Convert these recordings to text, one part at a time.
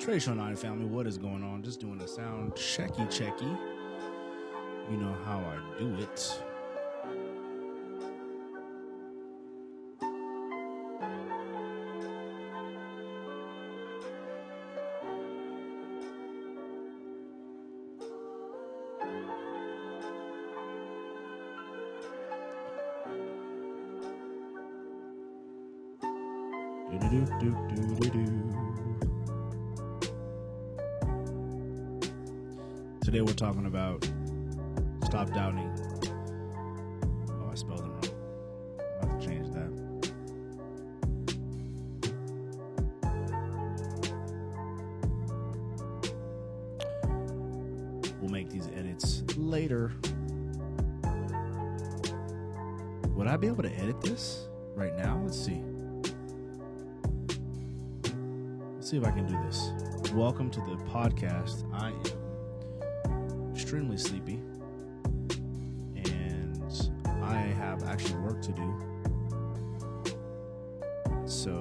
Trey Show 9 family, what is going on? Just doing a sound checky. You know how I do it. Today we're talking about stop doubting. Oh, I spelled it wrong. I'll have to change that. We'll make these edits later. Would I be able to edit this right now? Let's see. Let's see if I can do this. Welcome to the podcast. I am extremely sleepy, and I have actually work to do. So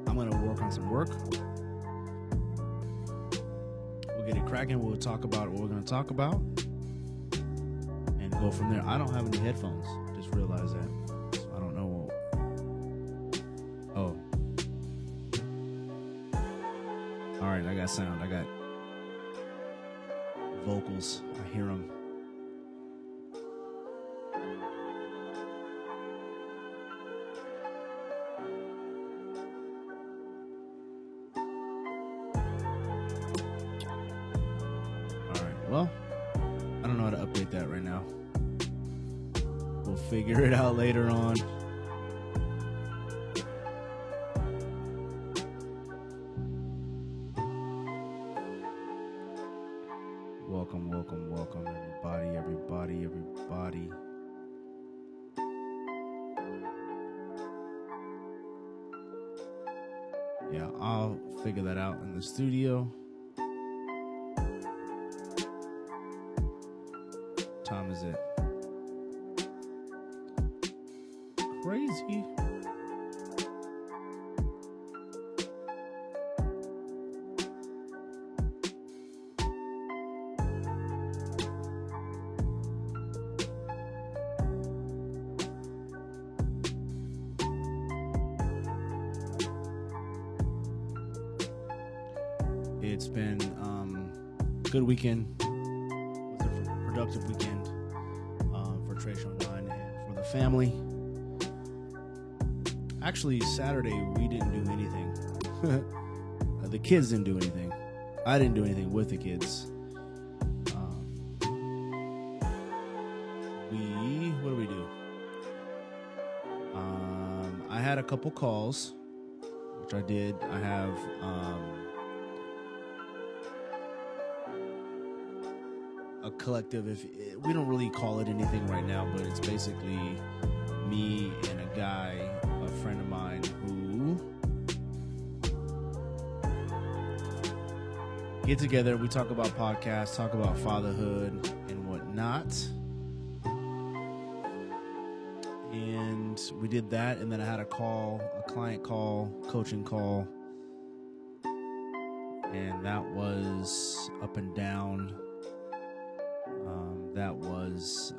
I'm going to work on some work. We'll get it cracking. We'll talk about what we're going to talk about and go from there. I don't have any headphones. Just realized that. So I don't know. Oh. All right, I got sound. I got vocals. I hear them. All right, well, I don't know how to update that right now. We'll figure it out later on. Welcome, everybody. Yeah, I'll figure that out in the studio. What time is it? Crazy. It's been a good weekend. It was a productive weekend for Trey Show 9 and for the family. Actually, Saturday we didn't do anything. The kids didn't do anything. I didn't do anything with the kids. What did we do? I had a couple calls, which I did. I have a collective, if we don't really call it anything right now, but it's basically me and a guy, a friend of mine, who get together. We talk about podcasts, talk about fatherhood and whatnot. And we did that, and then I had a client call, coaching call, and that was up and down. That was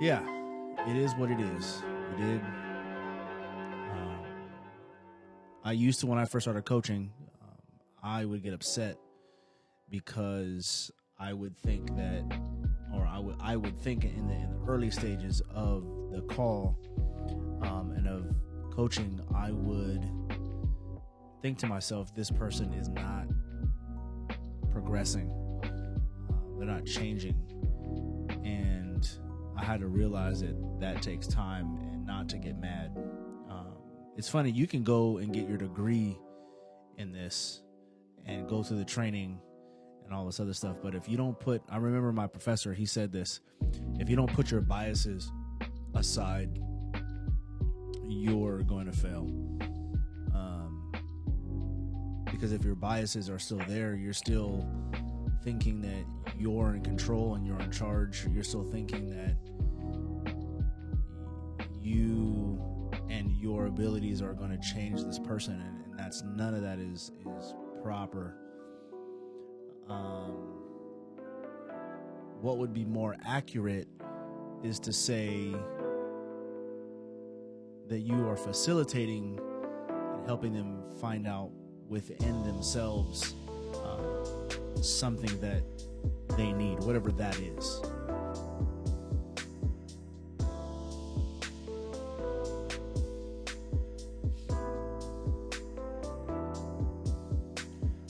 yeah, it is what it is. We did. I used to, when I first started coaching, I would get upset because I would think that, or I would think in the early stages of the call and of coaching, I would think to myself, this person is not progressing. They're not changing. And I had to realize that takes time and not to get mad. It's funny, you can go and get your degree in this and go through the training and all this other stuff. But if you don't I remember my professor, he said this, if you don't put your biases aside, you're going to fail. Because if your biases are still there, you're still thinking that you're in control and you're in charge, you're still thinking that you and your abilities are going to change this person, and that's none of that is proper. What would be more accurate is to say that you are facilitating and helping them find out within themselves something that they need, whatever that is.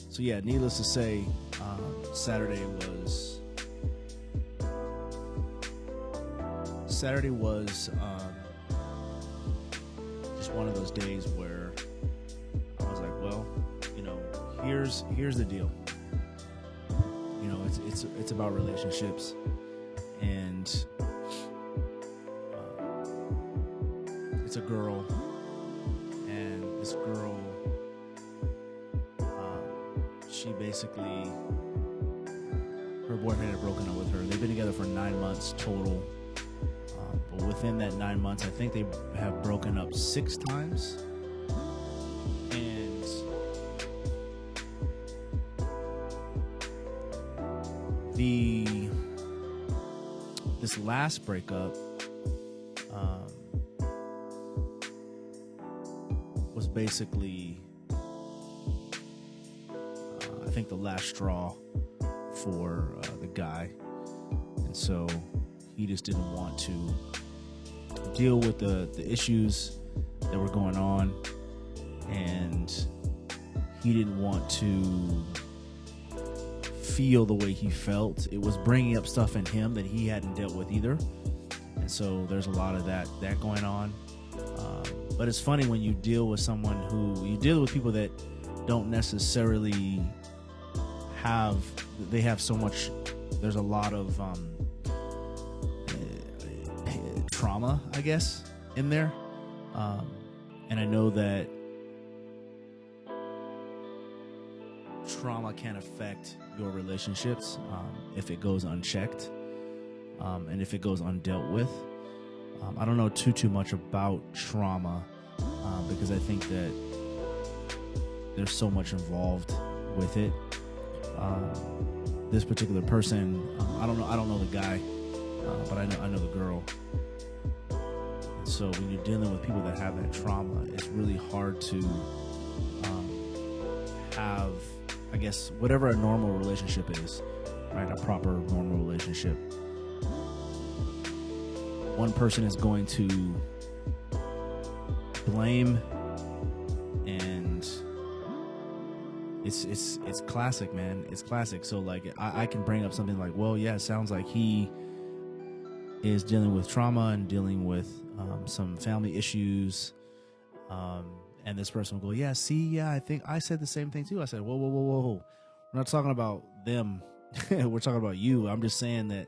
So yeah, needless to say, Saturday was just one of those days where I was like, well, here's the deal. It's about relationships, and it's a girl, and this girl, she basically, her boyfriend had broken up with her. They've been together for 9 months total. But within that 9 months, I think they have broken up 6 times. And this last breakup was basically, I think, the last straw for the guy. And so he just didn't want to deal with the issues that were going on, and he didn't want to feel the way he felt. It was bringing up stuff in him that he hadn't dealt with either, and so there's a lot of that going on. But it's funny when you deal with people that don't necessarily have so much. There's a lot of trauma, I guess, in there, and I know that trauma can affect your relationships if it goes unchecked, and if it goes undealt with. I don't know too much about trauma because I think that there's so much involved with it. This particular person, I don't know the guy, but I know the girl. So when you're dealing with people that have that trauma, it's really hard to have, I guess, whatever a normal relationship is, right? A proper normal relationship. One person is going to blame, and it's classic, man. It's classic. So like I can bring up something like, well, yeah, it sounds like he is dealing with trauma and dealing with some family issues, and this person will go, yeah, I think I said the same thing too. I said, whoa, we're not talking about them. We're talking about you. I'm just saying that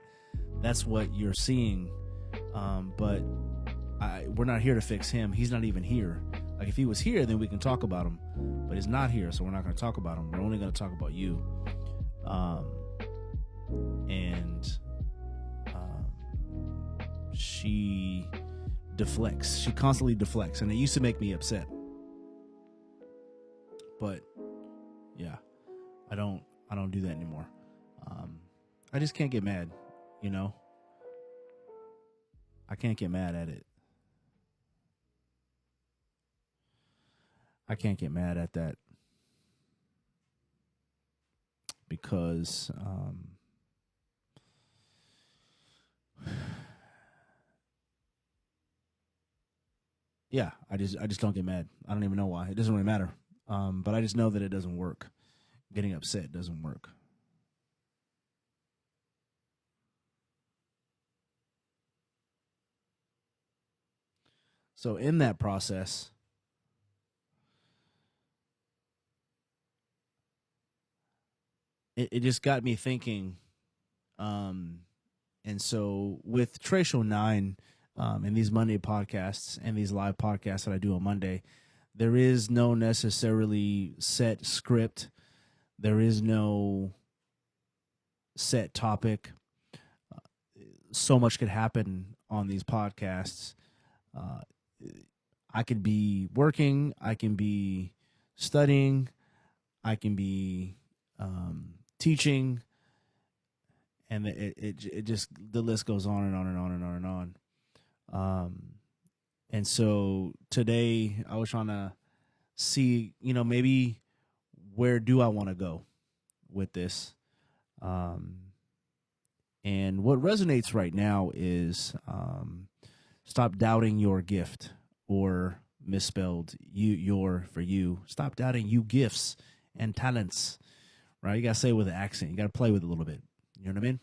that's what you're seeing, but we're not here to fix him. He's not even here. Like, if he was here, then we can talk about him, but he's not here, so we're not going to talk about him. We're only going to talk about you. She deflects. She constantly deflects, and it used to make me upset. But yeah, I don't do that anymore. I just can't get mad, I can't get mad at it. I can't get mad at that because yeah, I just don't get mad. I don't even know why. It doesn't really matter. But I just know that it doesn't work. Getting upset doesn't work. So in that process, it just got me thinking. And so with Tracial 9, and these Monday podcasts and these live podcasts that I do on Monday, there is no necessarily set script. There is no set topic. So much could happen on these podcasts. Uh, I could be working, I can be studying, I can be teaching, and it just, the list goes on and on and on and on and on. And so today I was trying to see, maybe where do I want to go with this? And what resonates right now is stop doubting your gift, or misspelled for you. Stop doubting you gifts and talents, right? You got to say it with an accent. You got to play with it a little bit. You know what I mean?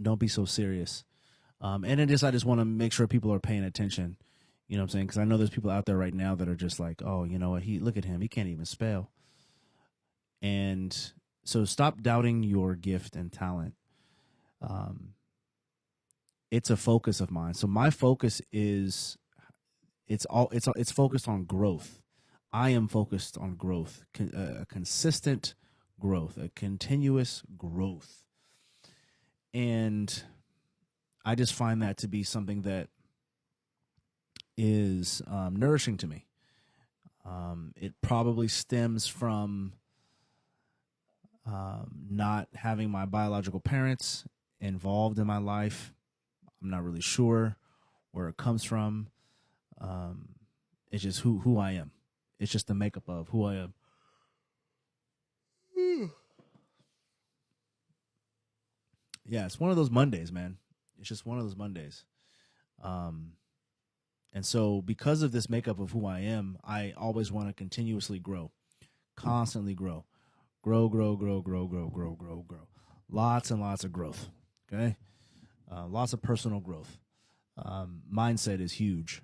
Don't be so serious. And then I just want to make sure people are paying attention. You know what I'm saying? Because I know there's people out there right now that are just like, oh, you know what? Look at him. He can't even spell. And so stop doubting your gift and talent. It's a focus of mine. So my focus is it's focused on growth. I am focused on growth, a consistent growth, a continuous growth. And I just find that to be something that is nourishing to me. It probably stems from not having my biological parents involved in my life. I'm not really sure where it comes from. It's just who I am. It's just the makeup of who I am. Yeah, it's one of those Mondays, man. It's just one of those Mondays. And so because of this makeup of who I am, I always want to continuously grow, constantly grow. Grow. Lots and lots of growth, okay? Lots of personal growth. Mindset is huge.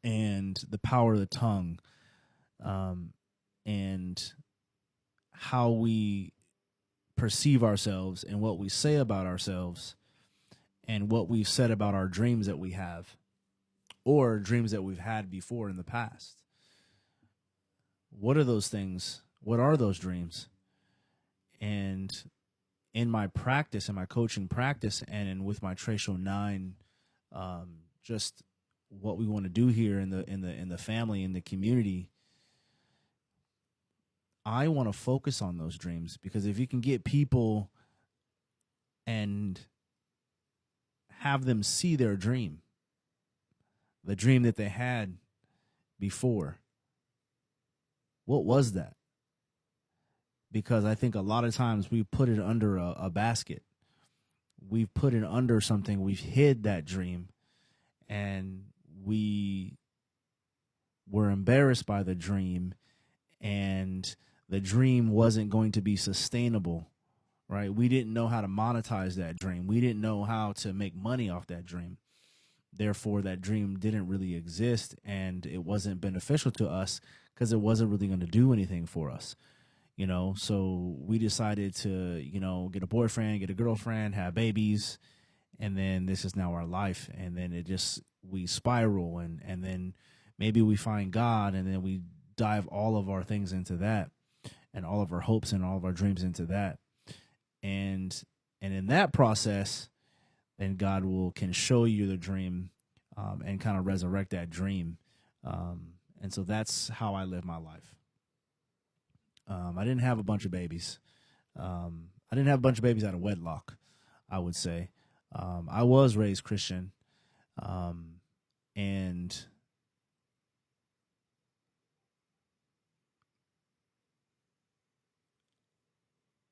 And the power of the tongue, and how we perceive ourselves and what we say about ourselves and what we've said about our dreams that we have, or dreams that we've had before in the past. What are those things? What are those dreams? And in my practice, in my coaching practice, and with my Tracial 9, just what we want to do here in the family, in the community, I want to focus on those dreams, because if you can get people and have them see their dream, the dream that they had before, what was that? Because I think a lot of times we put it under a basket. We've put it under something. We've hid that dream, and we were embarrassed by the dream, and the dream wasn't going to be sustainable, right? We didn't know how to monetize that dream. We didn't know how to make money off that dream. Therefore, that dream didn't really exist, and it wasn't beneficial to us because it wasn't really going to do anything for us. So we decided to, get a boyfriend, get a girlfriend, have babies, and then this is now our life. And then we spiral, and then maybe we find God, and then we dive all of our things into that, and all of our hopes and all of our dreams into that. And in that process, then God can show you the dream, and kind of resurrect that dream. And so that's how I live my life. I didn't have a bunch of babies. I didn't have a bunch of babies out of wedlock, I would say. I was raised Christian. And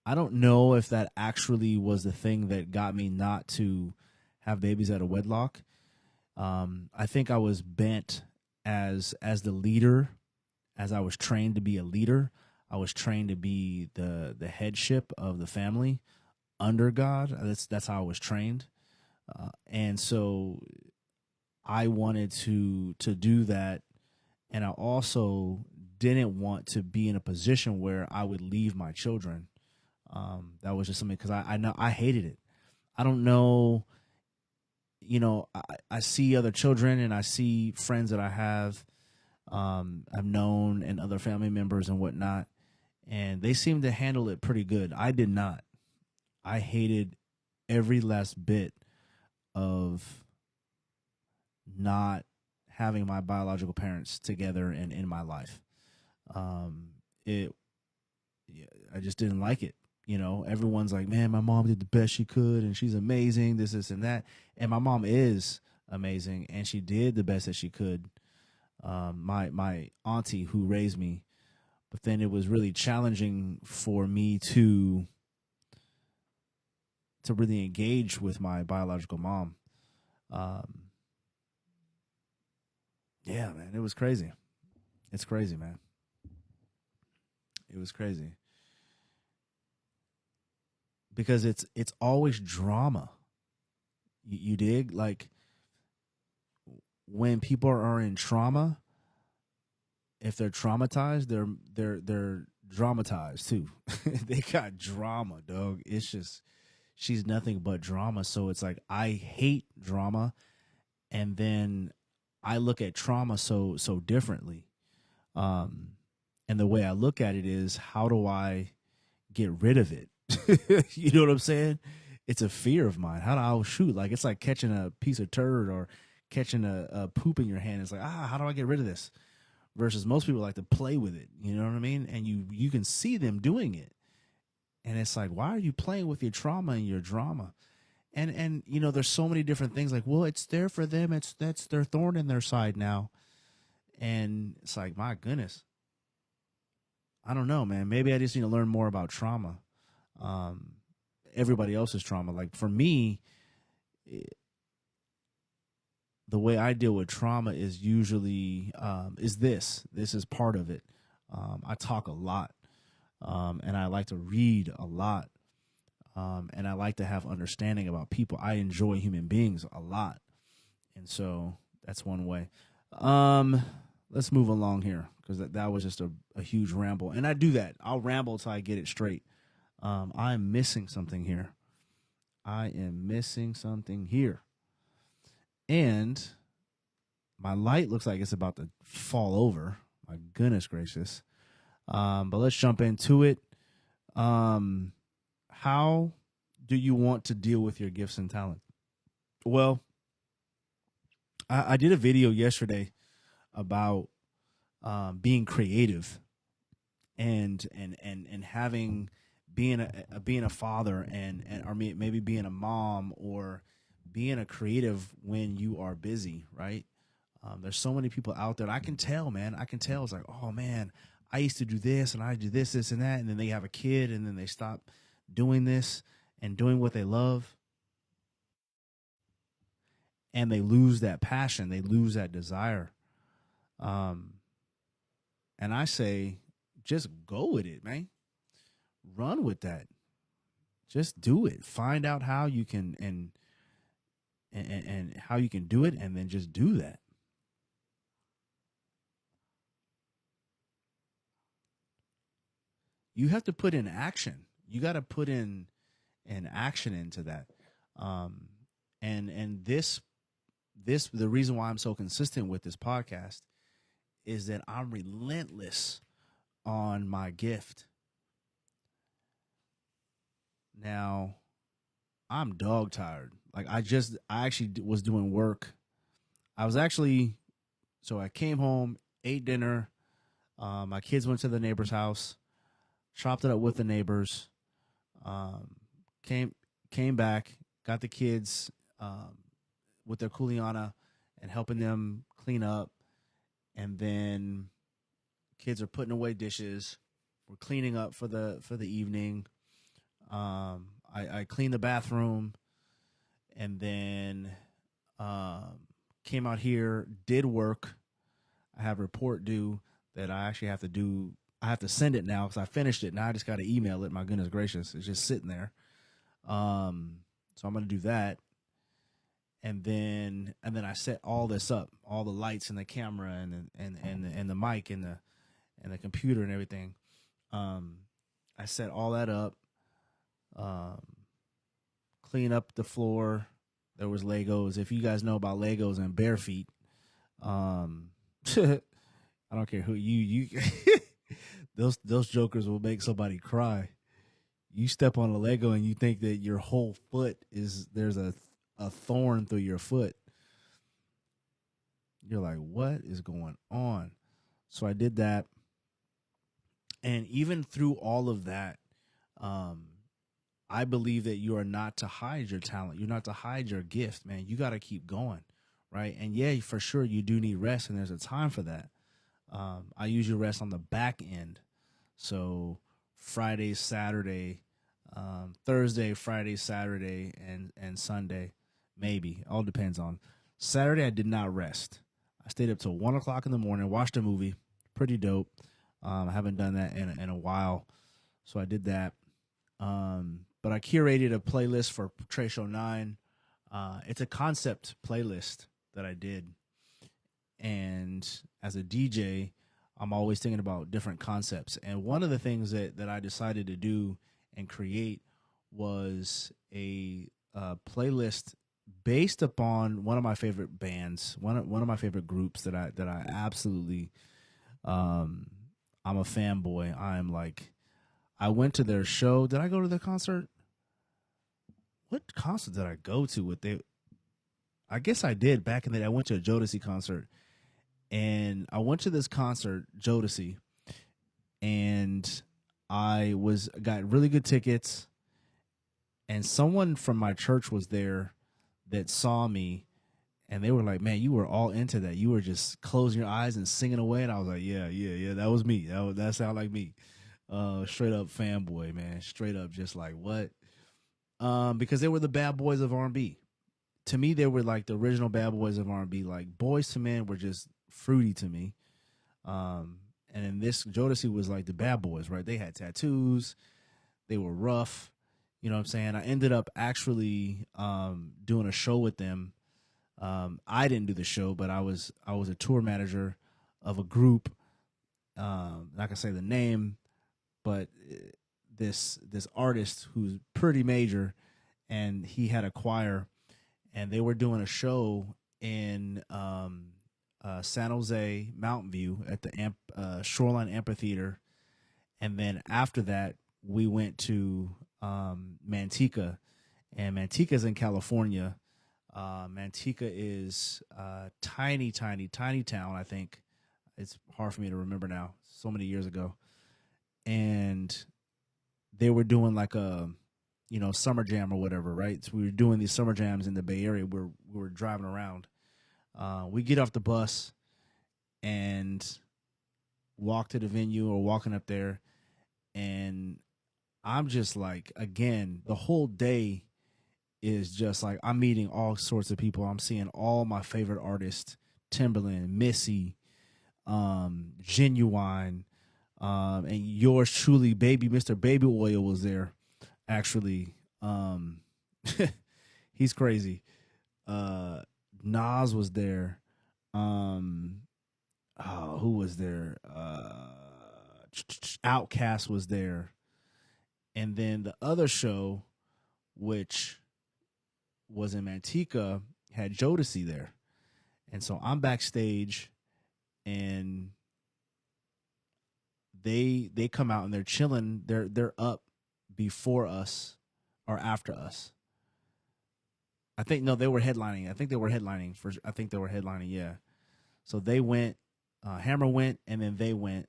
I don't know if that actually was the thing that got me not to have babies out of wedlock. I think I was bent as the leader, as I was trained to be a leader. I was trained to be the headship of the family under God. That's how I was trained. And so I wanted to do that. And I also didn't want to be in a position where I would leave my children. That was just something, because I know I hated it. I don't know. I see other children, and I see friends that I've known, and other family members and whatnot, and they seem to handle it pretty good. I did not. I hated every last bit of not having my biological parents together and in my life. It, yeah, I just didn't like it. You know, everyone's like, man, my mom did the best she could and she's amazing, this, and that. And my mom is amazing and she did the best that she could. My auntie who raised me, but then it was really challenging for me to really engage with my biological mom. Um, yeah, man, it was crazy. It's crazy, man. It was crazy because it's always drama. You dig? Like when people are in trauma, if they're traumatized, they're dramatized too. They got drama, dog. It's just she's nothing but drama. So it's like I hate drama, and then I look at trauma so differently. Um, and the way I look at it is, how do I get rid of it? You know what I'm saying? It's a fear of mine. How do I shoot? Like it's like catching a piece of turd or catching a poop in your hand. It's like, how do I get rid of this? Versus most people like to play with it. You know what I mean? And you can see them doing it. And it's like, why are you playing with your trauma and your drama? And you know, there's so many different things like, well, it's there for them. That's their thorn in their side now. And it's like, my goodness. I don't know, man. Maybe I just need to learn more about trauma. Um, Everybody else's trauma. Like for me, the way I deal with trauma is usually is this. This is part of it. I talk a lot, and I like to read a lot, and I like to have understanding about people. I enjoy human beings a lot, and so that's one way. Um, let's move along here because that was just a huge ramble, and I do that. I'll ramble till I get it straight. I'm missing something here. I am missing something here. And my light looks like it's about to fall over. My goodness gracious. But let's jump into it. How do you want to deal with your gifts and talent? Well, I did a video yesterday about being creative and having being a father and or maybe being a mom or being a creative when you are busy, right? There's so many people out there. I can tell, man. I can tell. It's like, oh man, I used to do this and I do this and that, and then they have a kid and then they stop doing this and doing what they love, and they lose that passion. They lose that desire. Um, and I say, just go with it, man. Run with that. Just do it. Find out how you can and how you can do it, and then just do that. You have to put in action. You got to put in an action into that. Um, and this the reason why I'm so consistent with this podcast is that I'm relentless on my gift. Now, I'm dog tired. Like I actually was doing work. I was actually so I came home, ate dinner. My kids went to the neighbor's house, chopped it up with the neighbors. Um, came came back, got the kids with their kuleana and helping them clean up, and then kids are putting away dishes. We're cleaning up for the evening. I cleaned the bathroom, and then um, came out here, did work. I have a report due that I actually have to do. I have to send it now because I finished it. Now I just got to email it. My goodness gracious, it's just sitting there. So I'm gonna do that, and then I set all this up, all the lights and the camera and the mic and the computer and everything. I set all that up. Um, Clean up the floor. There was Legos. If you guys know about Legos and bare feet, I don't care who you those jokers will make somebody cry. You step on a Lego and you think that your whole foot is there's a thorn through your foot. You're like, what is going on? So I did that. And even through all of that, um, I believe that you are not to hide your talent. You're not to hide your gift, man. You got to keep going, right? And yeah, for sure, you do need rest, and there's a time for that. I usually rest on the back end. So Friday, Saturday, Thursday, Friday, Saturday, and Sunday, maybe. All depends on. Saturday, I did not rest. I stayed up till 1 o'clock in the morning, watched a movie. Pretty dope. I haven't done that in a while. So I did that. But I curated a playlist for Trey Show 9. It's a concept playlist that I did. And as a DJ, I'm always thinking about different concepts. And one of the things that I decided to do and create was a playlist based upon one of my favorite bands, one of my favorite groups that I absolutely I'm a fanboy. I went to their show. Did I go to their concert? What concert did I go to with they? I guess I did back in the day. I went to a Jodeci concert. And I went to this concert, Jodeci, and I got really good tickets. And someone from my church was there that saw me, and they were like, "Man, you were all into that. You were just closing your eyes and singing away." And I was like, "Yeah, that was me. That sounded like me." Straight up fanboy, man. Straight up, just like what? Because they were the bad boys of R&B. To me, they were like the original bad boys of R&B. Like Boys to Men were just fruity to me. And in this, Jodeci was like the bad boys, right? They had tattoos. They were rough. You know what I'm saying? I ended up actually doing a show with them. I didn't do the show, but I was a tour manager of a group. Not gonna say the name, but this artist who's pretty major, and he had a choir, and they were doing a show in San Jose, Mountain View at the Shoreline Amphitheater. And then after that, we went to Manteca. And Manteca's in California. Manteca is a tiny town, I think. It's hard for me to remember now. So many years ago. And they were doing like a, summer jam or whatever, right? So we were doing these summer jams in the Bay Area. We were driving around. We get off the bus and walk to the venue or walking up there. And I'm just like, again, the whole day is just like, I'm meeting all sorts of people. I'm seeing all my favorite artists, Timberland, Missy, Genuine, and yours truly, Mr. Baby Oil was there, actually. He's crazy. Nas was there. Who was there? Outkast was there. And then the other show, which was in Manteca, had Jodeci there. And so I'm backstage, and they come out and they're chilling. They're up before us or after us. I think they were headlining. Yeah. So they went, Hammer went, and then they went,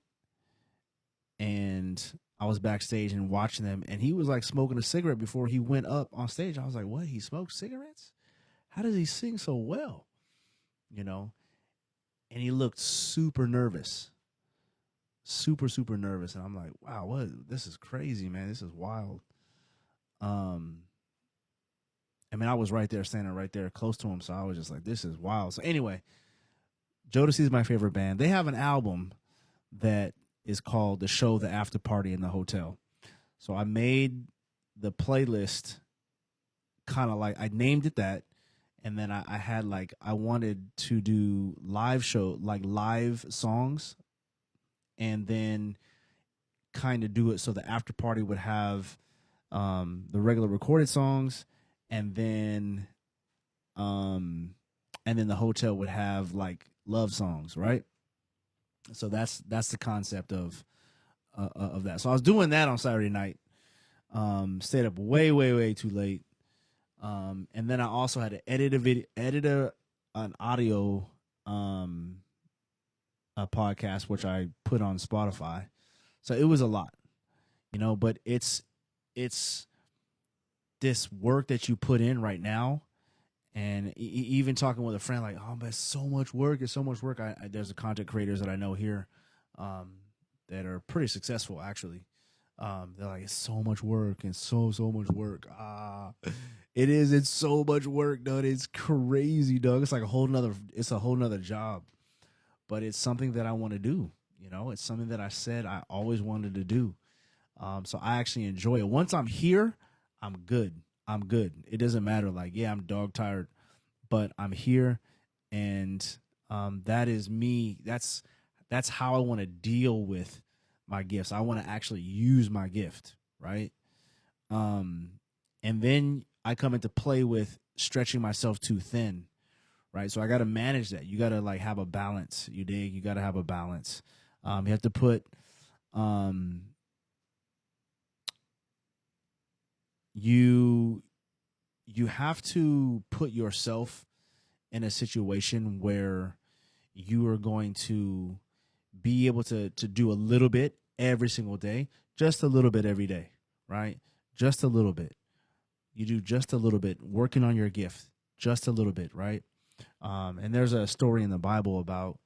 and I was backstage and watching them, and he was like smoking a cigarette before he went up on stage. I was like, what? He smokes cigarettes? How does he sing so well? And he looked super nervous. Super, super nervous. And I'm like, wow, this is crazy, man. This is wild. I mean, I was standing right there close to him. So I was just like, this is wild. So anyway, Jodeci is my favorite band. They have an album that is called The Show, The After Party in the Hotel. So I made the playlist kind of like, I named it that. And then I had like, I wanted to do live songs, and then kind of do it so the after party would have the regular recorded songs, and then the hotel would have like love songs, right? So that's the concept of that. So I was doing that on Saturday night, Stayed up way, way, way too late. And then I also had to an audio, a podcast, which I put on Spotify. So it was a lot, but it's this work that you put in right now. And even talking with a friend, like, oh, but it's so much work. It's so much work. There's a content creators that I know here, that are pretty successful, actually. They're like, it's so much work and so much work. It is. It's so much work, dude. It's crazy, dog. It's like a whole nother job, but it's something that I want to do. It's something that I said I always wanted to do. So I actually enjoy it. Once I'm here, I'm good. I'm good. It doesn't matter. Like, yeah, I'm dog tired, but I'm here, and that is me. That's how I want to deal with my gifts. I want to actually use my gift, right? And then I come into play with stretching myself too thin, right? So I got to manage that. You got to like have a balance. You dig? You got to have a balance. You have to put you have to put yourself in a situation where you are going to be able to do a little bit every single day, just a little bit every day, right? Just a little bit. You do just a little bit, working on your gift, just a little bit, right? And there's a story in the Bible about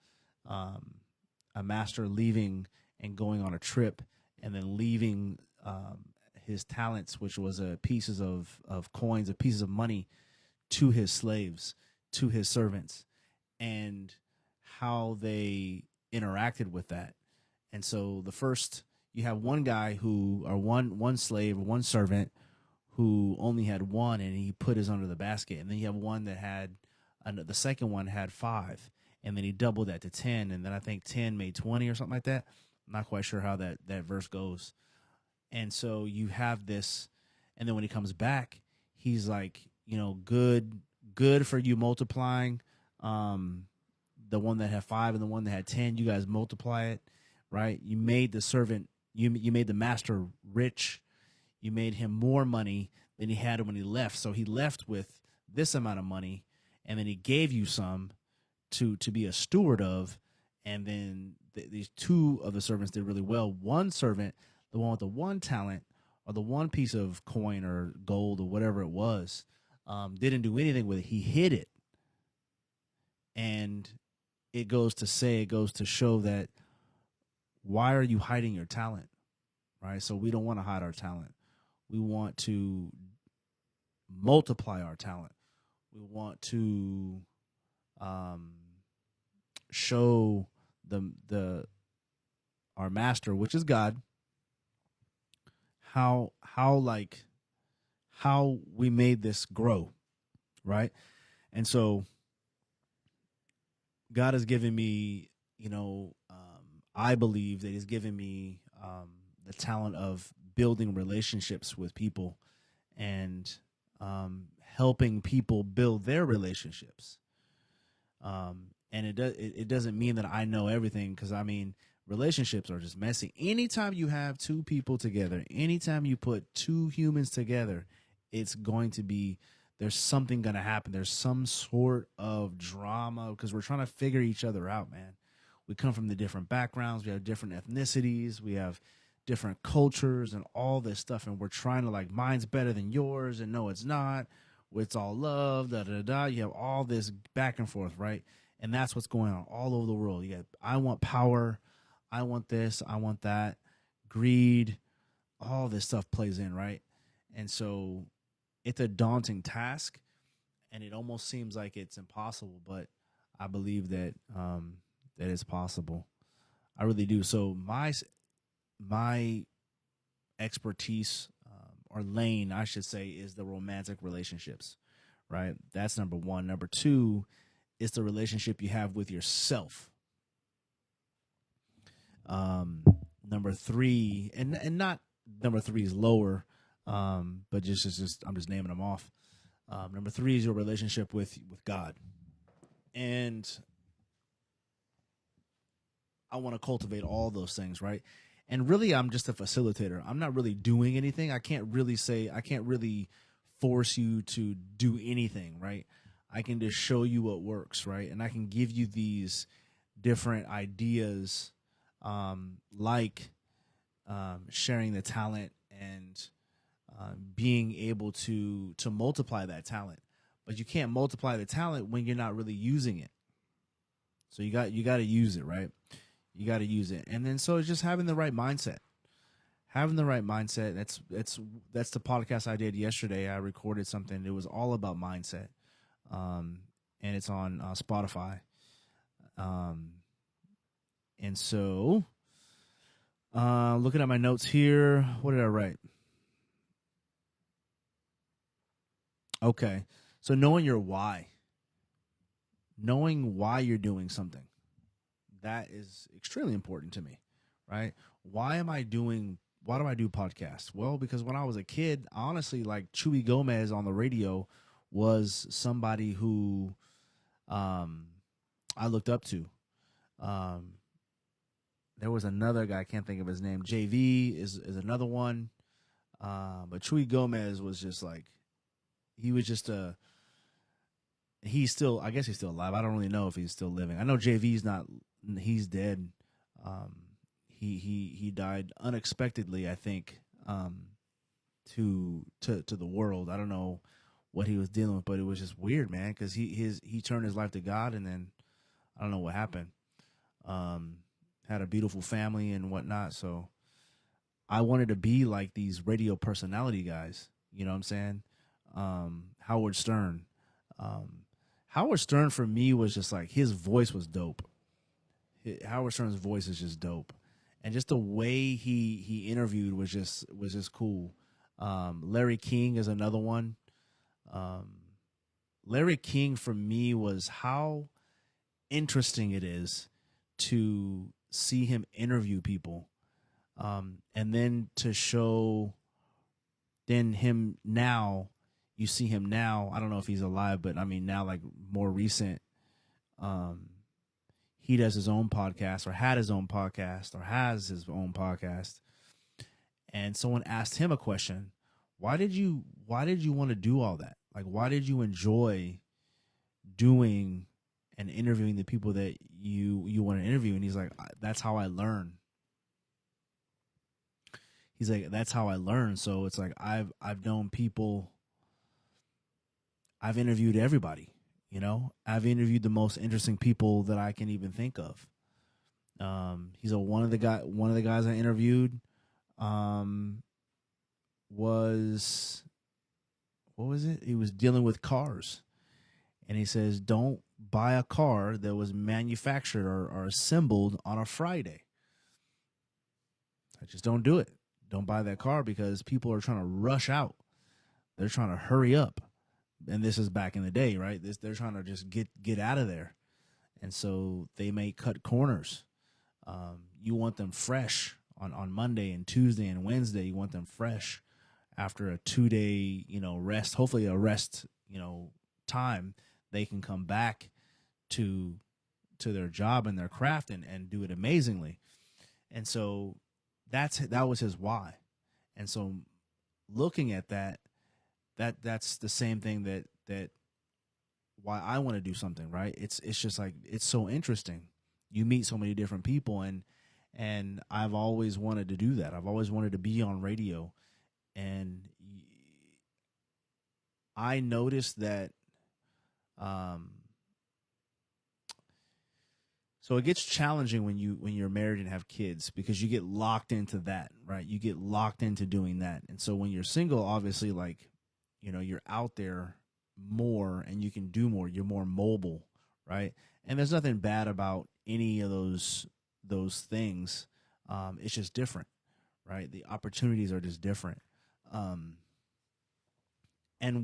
a master leaving and going on a trip, and then leaving his talents, which was pieces of coins, of pieces of money, to his slaves, to his servants, and how they interacted with that. And so you have one guy one slave or one servant who only had one, and he put his under the basket. And then you have one that had, the second one had 5, and then he doubled that to 10. And then I think 10 made 20 or something like that. I'm not quite sure how that verse goes. And so you have this, and then when he comes back, he's like, good for you multiplying. The one that had 5 and the one that had 10, you guys multiply it, right? You made the servant, you made the master rich. You made him more money than he had when he left. So he left with this amount of money, and then he gave you some to be a steward of. And then these 2 of the servants did really well. One servant, the one with the 1 talent or the 1 piece of coin or gold or whatever it was, didn't do anything with it. He hid it. And it goes to show that, why are you hiding your talent, right? So we don't want to hide our talent. We want to multiply our talent. We want to show our master, which is God, how we made this grow, right? And so God has given me, I believe that He's given me the talent of building relationships with people, and helping people build their relationships. And it doesn't mean that I know everything, because relationships are just messy. Anytime you have 2 people together, anytime you put 2 humans together, it's going to be, there's something going to happen. There's some sort of drama, because we're trying to figure each other out, man. We come from the different backgrounds. We have different ethnicities. We have different cultures and all this stuff. And we're trying to, like, mine's better than yours. And no, it's not. It's all love, da-da-da. You have all this back and forth, right? And that's what's going on all over the world. You got, I want power. I want this. I want that. Greed. All this stuff plays in, right? And so it's a daunting task, and it almost seems like it's impossible, but I believe that that it's possible. I really do. So my expertise, or lane, I should say, is the romantic relationships, right? That's number 1. Number 2 is the relationship you have with yourself. Number 3, and not number 3 is lower, but just I'm just naming them off. Number 3 is your relationship with God, and I want to cultivate all those things, right? And really, I'm just a facilitator. I'm not really doing anything. I can't really force you to do anything, right? I can just show you what works, right? And I can give you these different ideas, like sharing the talent and being able to multiply that talent. But you can't multiply the talent when you're not really using it. So you got to use it, right? You got to use it, and then so it's just having the right mindset. Having the right mindset. That's the podcast I did yesterday. I recorded something. It was all about mindset, and it's on Spotify. And so, looking at my notes here, what did I write? Okay, so knowing your why, knowing why you're doing something, that is extremely important to me, right? Why do I do podcasts? Well, because when I was a kid, honestly, like Chewy Gomez on the radio was somebody who I looked up to. Um, there was another guy, I can't think of his name. JV is another one. But Chewy Gomez was just like, he was just I guess he's still alive. I don't really know if he's still living. I know JV's not, he's dead. Um, he died unexpectedly, I think, to the world. I don't know what he was dealing with, but it was just weird, man, because he turned his life to God, and then I don't know what happened. Had a beautiful family and whatnot, so I wanted to be like these radio personality guys. You know what I'm saying? Howard Stern. Howard Stern for me was just like, his voice was dope. Howard Stern's voice is just dope, and just the way he interviewed was just cool. Larry King is another one. Larry King for me was how interesting it is to see him interview people, and then to show then him now. You see him now. I don't know if he's alive, but I mean now, like more recent. He does his own podcast, or had his own podcast, or has his own podcast. And someone asked him a question: why did you want to do all that? Like, why did you enjoy doing and interviewing the people that you want to interview? And he's like, that's how I learn. He's like, that's how I learn. So it's like, I've known people. I've interviewed everybody. You know, I've interviewed the most interesting people that I can even think of. He's one of the guys I interviewed was, what was it? He was dealing with cars, and he says, don't buy a car that was manufactured or assembled on a Friday. I just don't do it. Don't buy that car, because people are trying to rush out. They're trying to hurry up. And this is back in the day, right? They're trying to just get out of there. And so they may cut corners. You want them fresh on Monday and Tuesday and Wednesday. You want them fresh after a 2-day, rest, hopefully a rest, time. They can come back to their job and their craft and do it amazingly. And so that was his why. And so looking at that's the same thing that why I want to do something, right? It's just like, it's so interesting. You meet so many different people, and I've always wanted to do that. I've always wanted to be on radio, and I noticed that so it gets challenging when you're married and have kids, because you get locked into that, right? You get locked into doing that. And so when you're single, obviously, like, you're out there more and you can do more. You're more mobile, right? And there's nothing bad about any of those things. It's just different, right? The opportunities are just different. And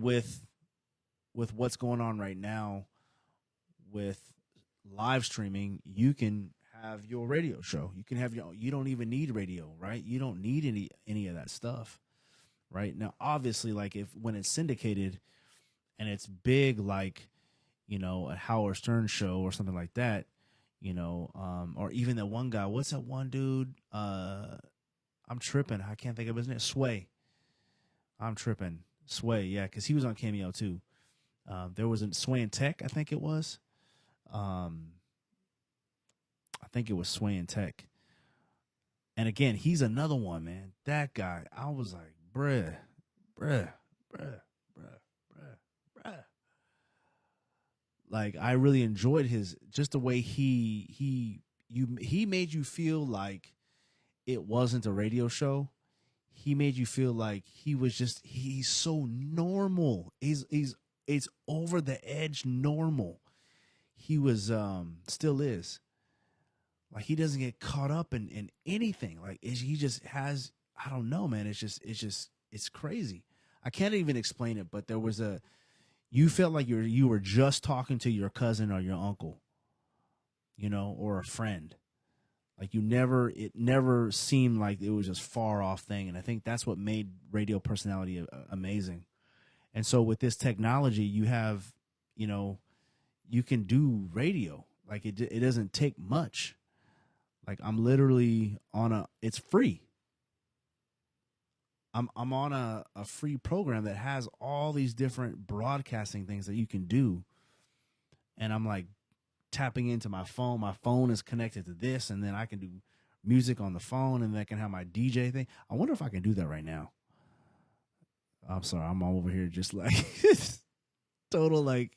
with what's going on right now with live streaming, you can have your radio show. You can have you don't even need radio, right? You don't need any of that stuff. Right now, obviously, like when it's syndicated and it's big, like, a Howard Stern show or something like that, or even that one guy, what's that one dude? I'm tripping. I can't think of his name. Sway. I'm tripping. Sway, yeah, because he was on Cameo too. There was a Sway and Tech, I think it was. Um, I think it was Sway and Tech. And again, he's another one, man. That guy, I was like, bruh, bruh, bruh, bruh, bruh, bruh. Like, I really enjoyed his just the way he made you feel like it wasn't a radio show. He made you feel like he's so normal. He's it's over the edge normal. He was still is. Like he doesn't get caught up in anything. Like he just has, I don't know, man. It's crazy. I can't even explain it, but there was you felt like you were just talking to your cousin or your uncle, or a friend. Like it never seemed like it was just far off thing. And I think that's what made radio personality amazing. And so with this technology, you have, you can do radio. Like it doesn't take much. Like I'm literally it's free. I'm on a free program that has all these different broadcasting things that you can do. And I'm like tapping into my phone. My phone is connected to this, and then I can do music on the phone, and then I can have my DJ thing. I wonder if I can do that right now. I'm sorry, I'm over here just like total like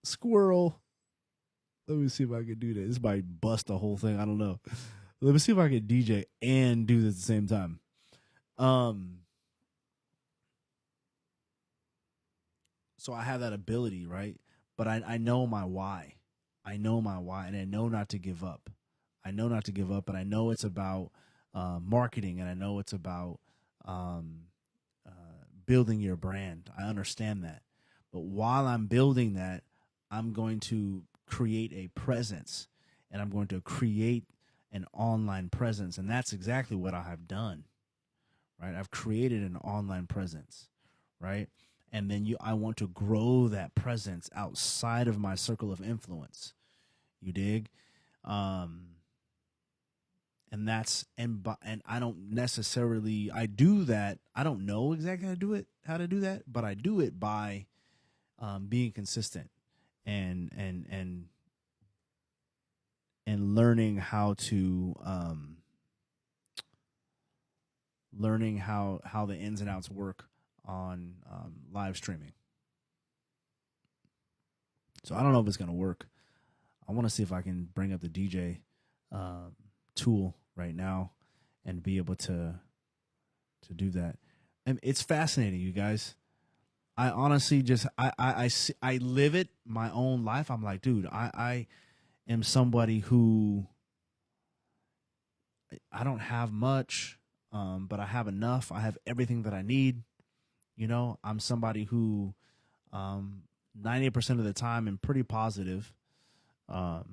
squirrel. Let me see if I can do that. This might bust the whole thing. I don't know. Let me see if I can DJ and do this at the same time. So I have that ability, right? But I know my why. I know my why, and I know not to give up. I know not to give up, and I know it's about marketing, and I know it's about building your brand. I understand that. But while I'm building that, I'm going to create a presence, and I'm going to create an online presence. And that's exactly what I have done, right? I've created an online presence, right? And then I want to grow that presence outside of my circle of influence. You dig? And I don't necessarily, I do that. I don't know exactly how to do that, but I do it by being consistent and learning how to learning how the ins and outs work on live streaming. So I don't know if it's gonna work. I want to see if I can bring up the DJ tool right now and be able to do that. And it's fascinating, you guys. I honestly just I live it my own life. I'm like, dude, I am somebody who I don't have much, but I have enough. I have everything that I need. I'm somebody who 90% of the time am pretty positive. And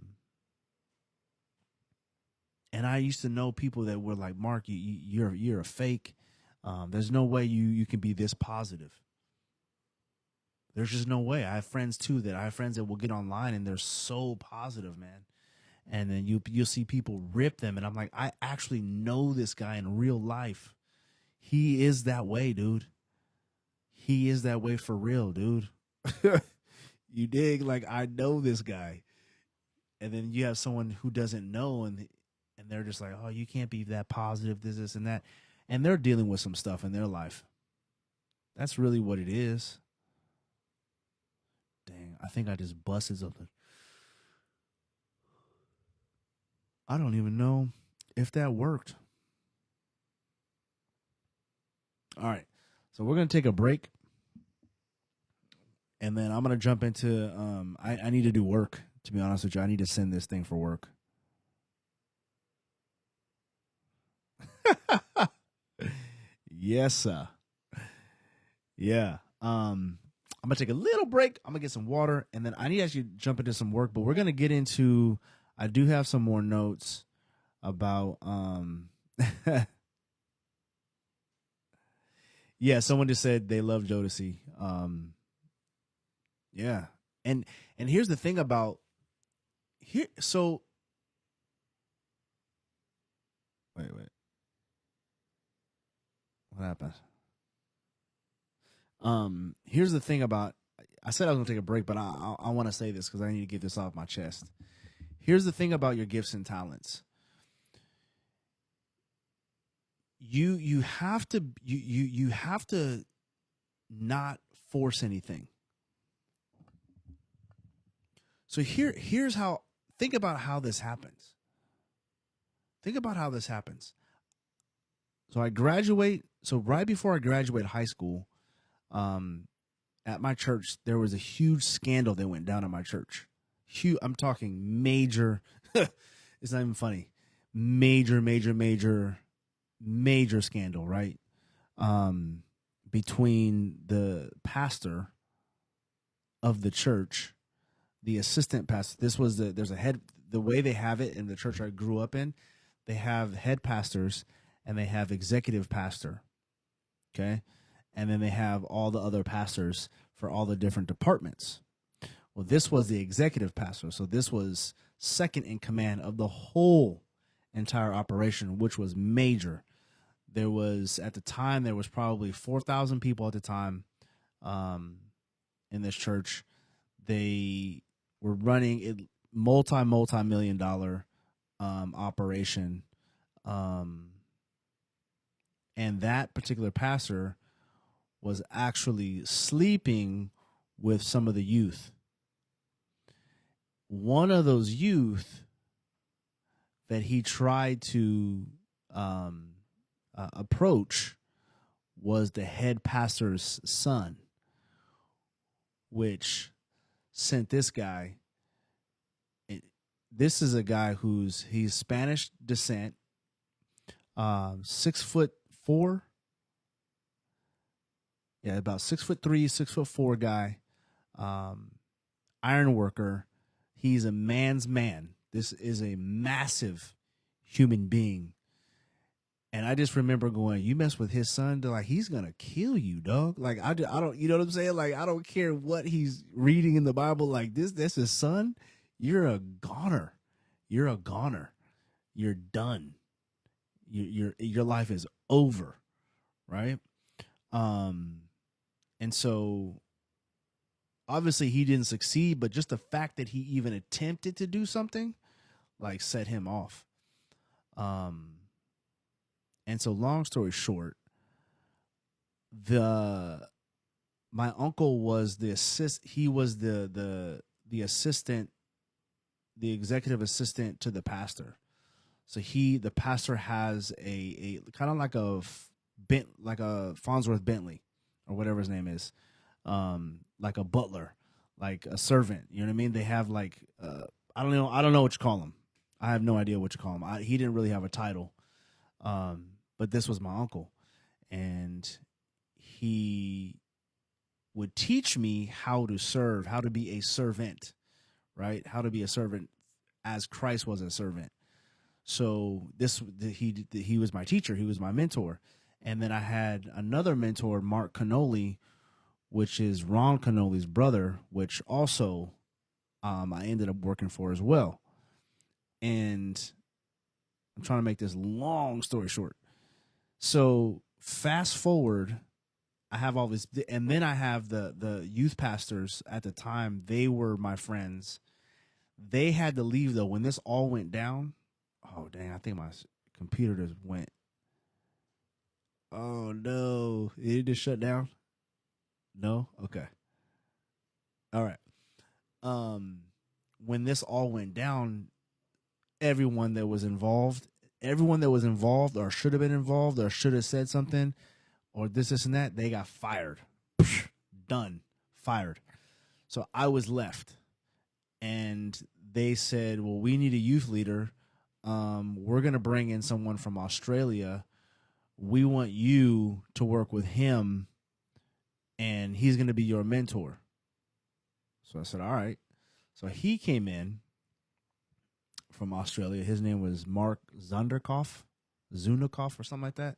I used to know people that were like, Mark, you're a fake. There's no way you can be this positive. There's just no way. I have friends too that will get online and they're so positive, man. And then you'll see people rip them, and I'm like, I actually know this guy in real life. He is that way, dude. He is that way for real, dude. You dig? Like, I know this guy. And then you have someone who doesn't know, and they're just like, oh, you can't be that positive, this, and that. And they're dealing with some stuff in their life. That's really what it is. Dang, I think I just busted something. I don't even know if that worked. All right. So we're going to take a break. And then I'm going to jump into, I need to do work, to be honest with you. I need to send this thing for work. Yes, sir. Yeah. I'm going to take a little break. I'm going to get some water, and then I need to actually jump into some work, but we're going to get into, I do have some more notes about, yeah, someone just said they love Jodeci. Yeah. And here's the thing about here. So wait. What happened? Here's the thing about. I said I was gonna take a break, but I want to say this because I need to get this off my chest. Here's the thing about your gifts and talents. You have to you have to not force anything. So here's how. Think about how this happens. Think about how this happens. So I graduate. So right before I graduate high school, at my church, there was a huge scandal that went down at my church. Huge. I'm talking major. It's not even funny. Major, major, major, major scandal, right? Between the pastor of the church, the assistant pastor. This was there's a head. The way they have it in the church I grew up in, they have head pastors and they have executive pastor. Okay. And then they have all the other pastors for all the different departments. Well, this was the executive pastor. So this was second in command of the whole entire operation, which was major. There was, at the time, there was probably 4,000 people at the time in this church. They were running a multi-million dollar operation. And that particular pastor was actually sleeping with some of the youth. One of those youth that he tried to approach was the head pastor's son, which sent this guy. This is a guy he's Spanish descent, 6'4". Yeah, about 6'3", 6'4" guy, iron worker. He's a man's man. This is a massive human being. And I just remember going, you mess with his son, they're like, he's going to kill you, dog. Like, I don't, you know what I'm saying? Like, I don't care what he's reading in the Bible. Like, that's his son. You're a goner. You're a goner. You're done. Your life is over. Right. And so obviously he didn't succeed, but just the fact that he even attempted to do something like set him off. And so long story short, my uncle was the assistant, the executive assistant to the pastor. So the pastor has a kind of like a Farnsworth Bentley or whatever his name is, like a butler, like a servant. You know what I mean? They have like I don't know what you call them. I have no idea what you call him. He didn't really have a title, but this was my uncle, and he would teach me how to serve, how to be a servant, right? How to be a servant as Christ was a servant. So he was my teacher. He was my mentor. And then I had another mentor, Mark Cannoli, which is Ron Cannoli's brother, which also I ended up working for as well. And I'm trying to make this long story short. So fast forward, I have all this, and then I have the youth pastors at the time. They were my friends. They had to leave, though, when this all went down. Oh, dang, I think my computer just went. Oh, no. It just shut down? No? Okay. All right. When this all went down, everyone that was involved or should have been involved or should have said something or this and that, they got fired. Done. Fired. So I was left. And they said, well, we need a youth leader. We're going to bring in someone from Australia. We want you to work with him, and he's going to be your mentor. So I said, all right. So he came in from Australia. His name was Mark Zunderkoff or something like that.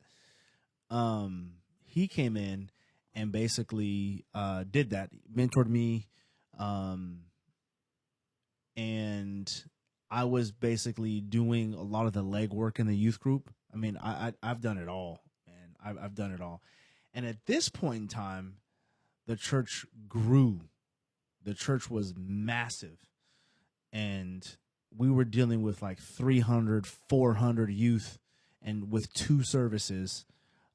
He came in and basically did that, mentored me, and I was basically doing a lot of the legwork in the youth group. I mean, I've done it all, man. I've done it all. And at this point in time, the church grew. The church was massive, and we were dealing with like 300, 400 youth, and with 2 services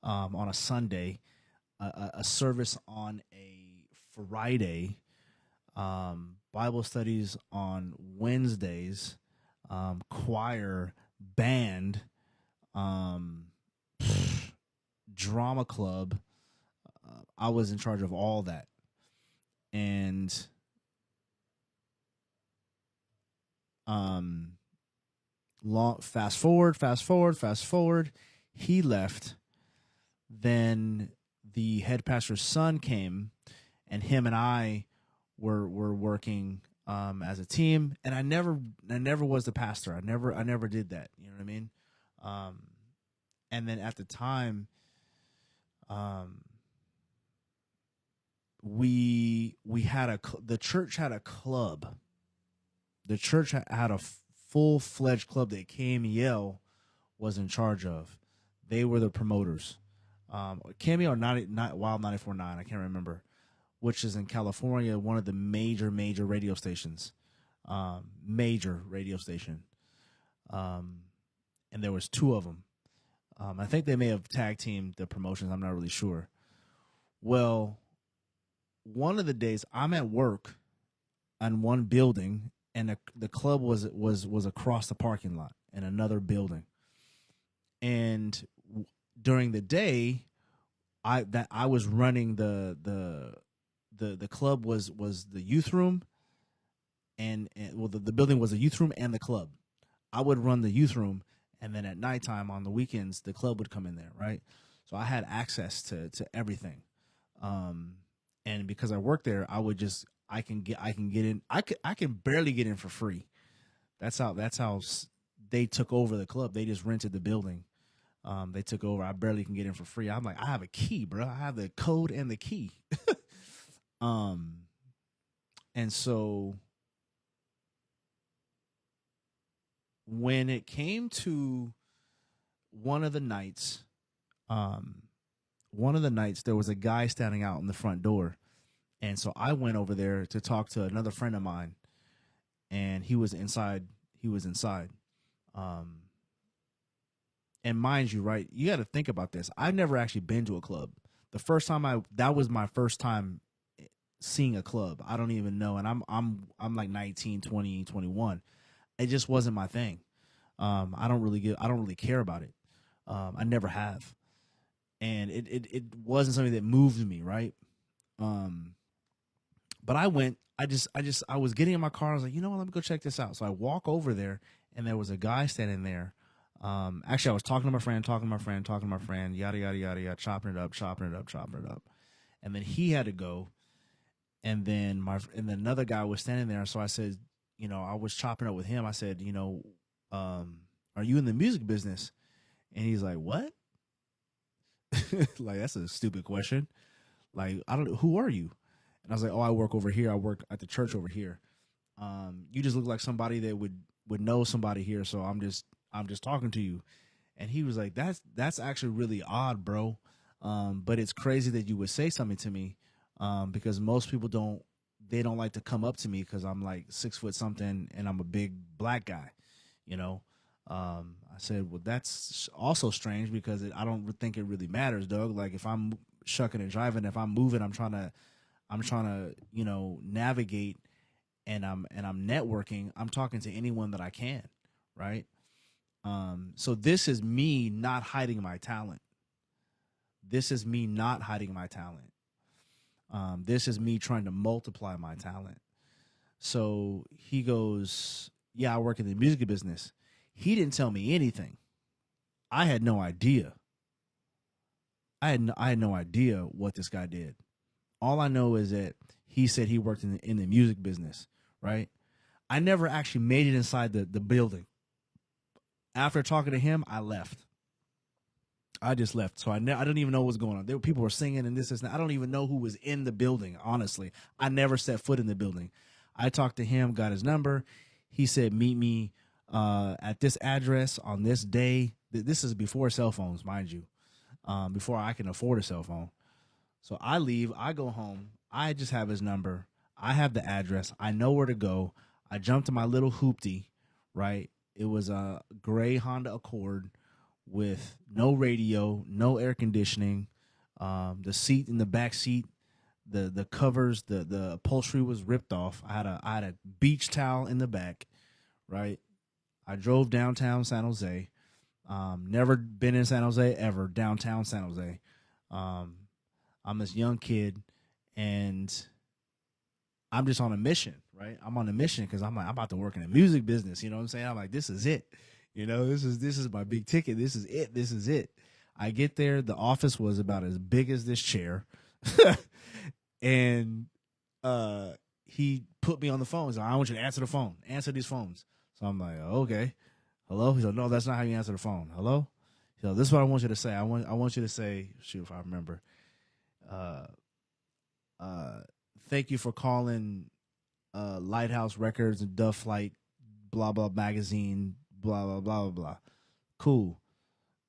on a Sunday, a service on a Friday, Bible studies on Wednesdays, choir, band, drama club. I was in charge of all that. And fast forward, he left. Then the head pastor's son came, and him and I were working as a team. And I never was the pastor. I never did that. You know what I mean? And then at the time, we had the church had a club. The church had a full-fledged club that KMEL was in charge of. They were the promoters. KMEL or not Wild 94.9, I can't remember, which is in California, one of the major radio stations. Major radio station. And there was 2 of them. I think they may have tag teamed the promotions. I'm not really sure. Well, one of the days I'm at work on one building, and the club was across the parking lot in another building. And during the day, I was running the club was the youth room, and the building was a youth room and the club. I would run the youth room, and then at nighttime on the weekends, the club would come in there, right? So I had access to everything. And because I worked there, I can get in. I can barely get in for free. That's how they took over the club. They just rented the building. They took over. I barely can get in for free. I'm like, I have a key, bro. I have the code and the key. And so when it came to one of the nights, there was a guy standing out in the front door. And so I went over there to talk to another friend of mine, and he was inside. And mind you, right, you got to think about this. I've never actually been to a club. The first time that was my first time seeing a club. I don't even know. And I'm like 19, 20, 21. It just wasn't my thing. I don't really care about it. I never have. And it wasn't something that moved me, right? But I went, I was getting in my car. I was like, you know what, let me go check this out. So I walk over there, and there was a guy standing there. Actually, I was talking to my friend, yada, yada, yada, yada, chopping it up. And then he had to go. And then another guy was standing there. So I said, I was chopping up with him. I said, are you in the music business? And he's like, what? Like, that's a stupid question. Like, I don't know. Who are you? And I was like, oh, I work over here. I work at the church over here. You just look like somebody that would know somebody here. So I'm just talking to you. And he was like, that's actually really odd, bro. But it's crazy that you would say something to me. Because most people don't like to come up to me because I'm like 6 foot something and I'm a big black guy, I said, well, that's also strange because I don't think it really matters, Doug. Like, if I'm shucking and driving, if I'm moving, I'm trying to, navigate, and I'm networking. I'm talking to anyone that I can, right? So this is me not hiding my talent. This is me trying to multiply my talent. So he goes, yeah, I work in the music business. He didn't tell me anything. I had no idea. I had no idea what this guy did. All I know is that he said he worked in the music business, right? I never actually made it inside the building. After talking to him, I left. I just left. So I didn't even know what was going on. People were singing and this. I don't even know who was in the building, honestly. I never set foot in the building. I talked to him, got his number. He said, meet me at this address on this day. This is before cell phones, mind you. before I can afford a cell phone. So I leave, I go home, I just have his number, I have the address, I know where to go. I jump to my little hoopty, right? It was a gray Honda Accord with no radio, no air conditioning. The seat in the back seat, the covers, the upholstery was ripped off. I had a beach towel in the back, right? I drove downtown San Jose. Never been in San Jose ever, downtown San Jose. I'm this young kid, and I'm just on a mission, right? I'm on a mission because I'm like, I'm about to work in the music business. You know what I'm saying? I'm like, this is it. You know, this is my big ticket. This is it. This is it. I get there. The office was about as big as this chair. And he put me on the phone. He's like, I want you to answer the phone. Answer these phones. So I'm like, okay. Hello? He's like, no, that's not how you answer the phone. Hello? He's like, this is what I want you to say. I want you to say, shoot, if I remember. Thank you for calling Lighthouse Records and Duff Flight, blah, blah, magazine, blah, blah, blah, blah, blah. Cool.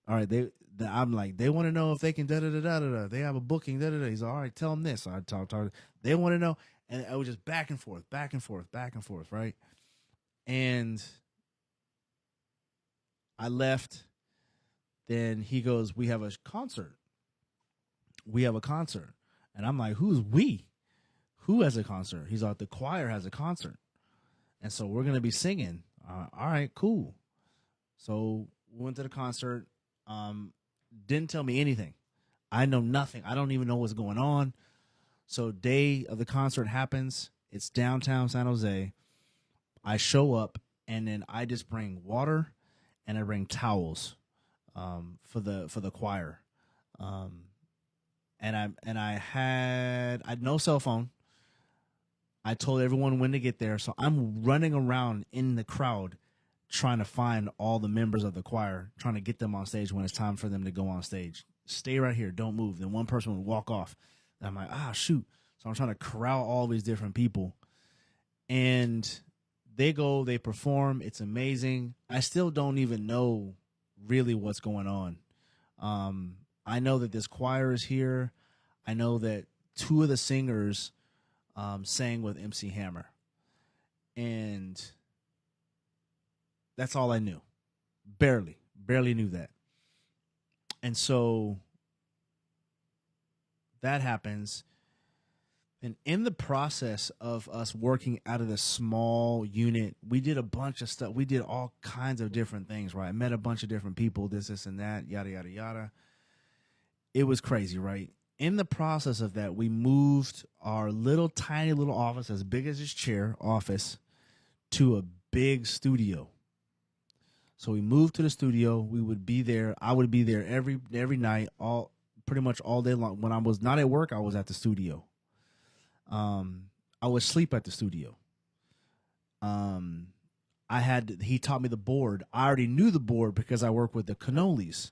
All right, I'm like, they want to know if they can da-da-da-da-da-da. They have a booking, da-da-da. He's like, all right, tell them this. So I talk. They want to know. And I was just back and forth, right? And I left. Then he goes, we have a concert. And I'm like, who's we? Who has a concert? He's like, the choir has a concert. And so we're going to be singing. All right, cool. So we went to the concert. Didn't tell me anything. I know nothing. I don't even know what's going on. So day of the concert happens. It's downtown San Jose. I show up, and then I just bring water and I bring towels for the choir. And I had no cell phone. I told everyone when to get there. So I'm running around in the crowd trying to find all the members of the choir, trying to get them on stage when it's time for them to go on stage. Stay right here. Don't move. Then one person would walk off. And I'm like, shoot. So I'm trying to corral all these different people. And they go, they perform. It's amazing. I still don't even know really what's going on. I know that this choir is here. I know that two of the singers sang with MC Hammer. And that's all I knew. Barely knew that. And so that happens. And in the process of us working out of this small unit, we did a bunch of stuff. We did all kinds of different things, right? I met a bunch of different people, this and that, yada, yada, yada. It was crazy, right? In the process of that, we moved our tiny little office, as big as this chair office, to a big studio. So we moved to the studio. We would be there. I would be there every night, pretty much all day long. When I was not at work, I was at the studio. I would sleep at the studio. He taught me the board. I already knew the board because I work with the Cannolis,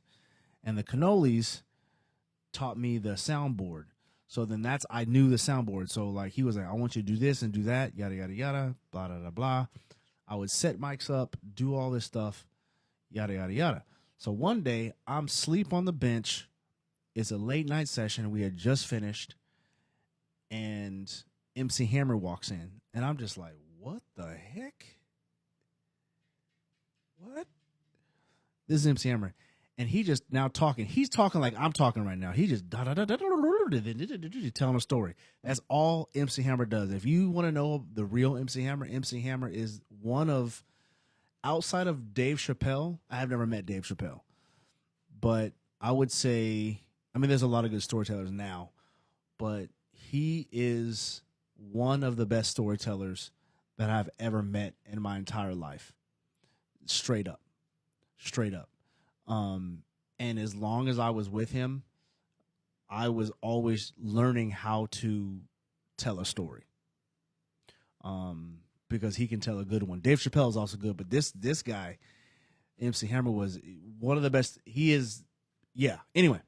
and the Cannolis taught me the soundboard. So then I knew the soundboard. So like he was like, I want you to do this and do that, yada, yada, yada, blah, blah, blah, blah. I would set mics up, do all this stuff, yada, yada, yada. So one day I'm asleep on the bench. It's a late night session. We had just finished. And MC Hammer walks in. And I'm just like, what the heck? What? This is MC Hammer. And he just now talking. He's talking like I'm talking right now. He just telling a story. That's all MC Hammer does. If you want to know the real MC Hammer is one of, outside of Dave Chappelle, I have never met Dave Chappelle. But I would say, I mean, there's a lot of good storytellers now, but he is one of the best storytellers that I've ever met in my entire life. Straight up. And as long as I was with him, I was always learning how to tell a story. Because he can tell a good one. Dave Chappelle is also good, but this guy, MC Hammer, was one of the best. He is, yeah. Anyway,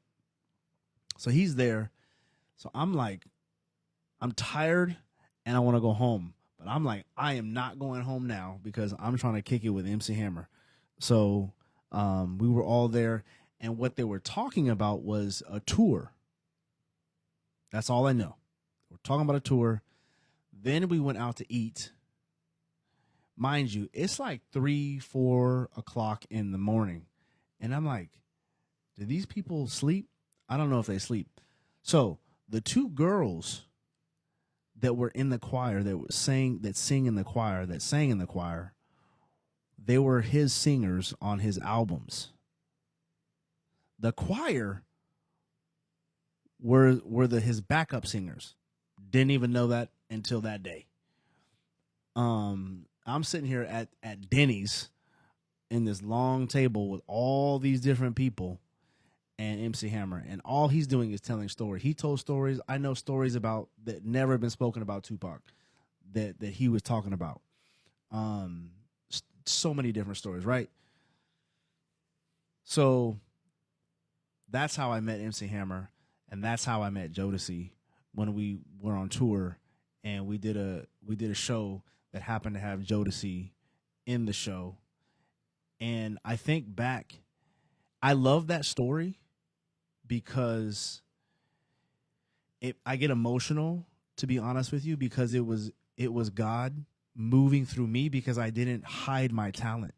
so he's there. So I'm like, I'm tired and I want to go home. But I'm like, I am not going home now because I'm trying to kick it with MC Hammer. So we were all there. And what they were talking about was a tour. That's all I know. We're talking about a tour. Then we went out to eat. Mind you, it's like 3, 4 o'clock in the morning. And I'm like, do these people sleep? I don't know if they sleep. So the two girls that were in the choir that sang in the choir, they were his singers on his albums. The choir were his backup singers. Didn't even know that until that day. I'm sitting here at Denny's in this long table with all these different people and MC Hammer, and all he's doing is telling stories. He told stories. I know stories about that never been spoken about Tupac that he was talking about. So many different stories, right? So that's how I met MC Hammer, and that's how I met Jodeci when we were on tour, and we did a show that happened to have Jodeci in the show. And I think back, I love that story because I get emotional, to be honest with you, because it was God moving through me, because I didn't hide my talent.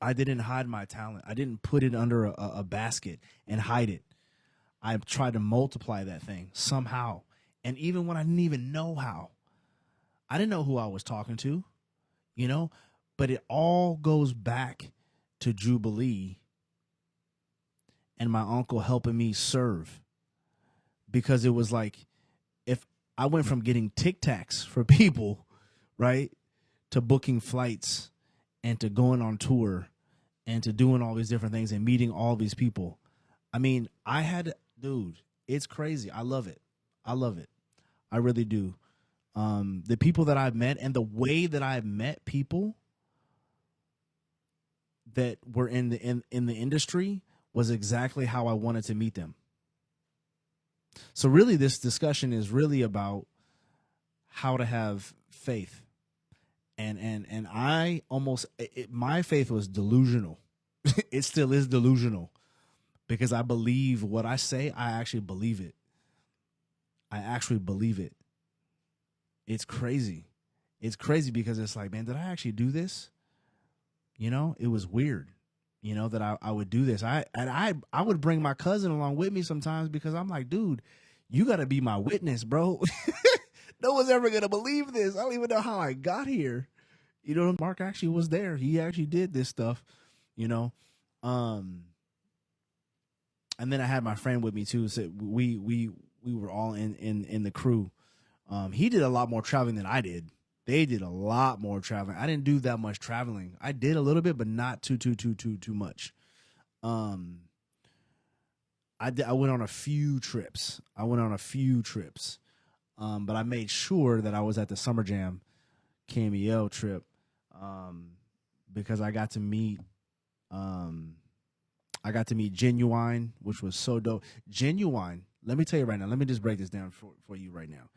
I didn't put it under a basket and hide it. I tried to multiply that thing somehow. And even when I didn't even know how, I didn't know who I was talking to, but it all goes back to Jubilee and my uncle helping me serve, because it was like, if I went from getting Tic Tacs for people, right, to booking flights and to going on tour and to doing all these different things and meeting all these people. I mean, dude, it's crazy. I love it. I really do. The people that I've met and the way that I've met people that were in the industry was exactly how I wanted to meet them. So really, this discussion is really about how to have faith. And I my faith was delusional. It still is delusional, because I believe what I say. I actually believe it. It's crazy. It's crazy because it's like, man, did I actually do this? It was weird, that I would do this. I would bring my cousin along with me sometimes, because I'm like, dude, you got to be my witness, bro. No one's ever going to believe this. I don't even know how I got here. Mark actually was there. He actually did this stuff, And then I had my friend with me too. So we were all in the crew. He did a lot more traveling than I did. They did a lot more traveling. I didn't do that much traveling. I did a little bit, but not too much. I went on a few trips. But I made sure that I was at the Summer Jam KMEL trip, because I got to meet Genuine, which was so dope. Genuine, let me tell you right now. Let me just break this down for you right now.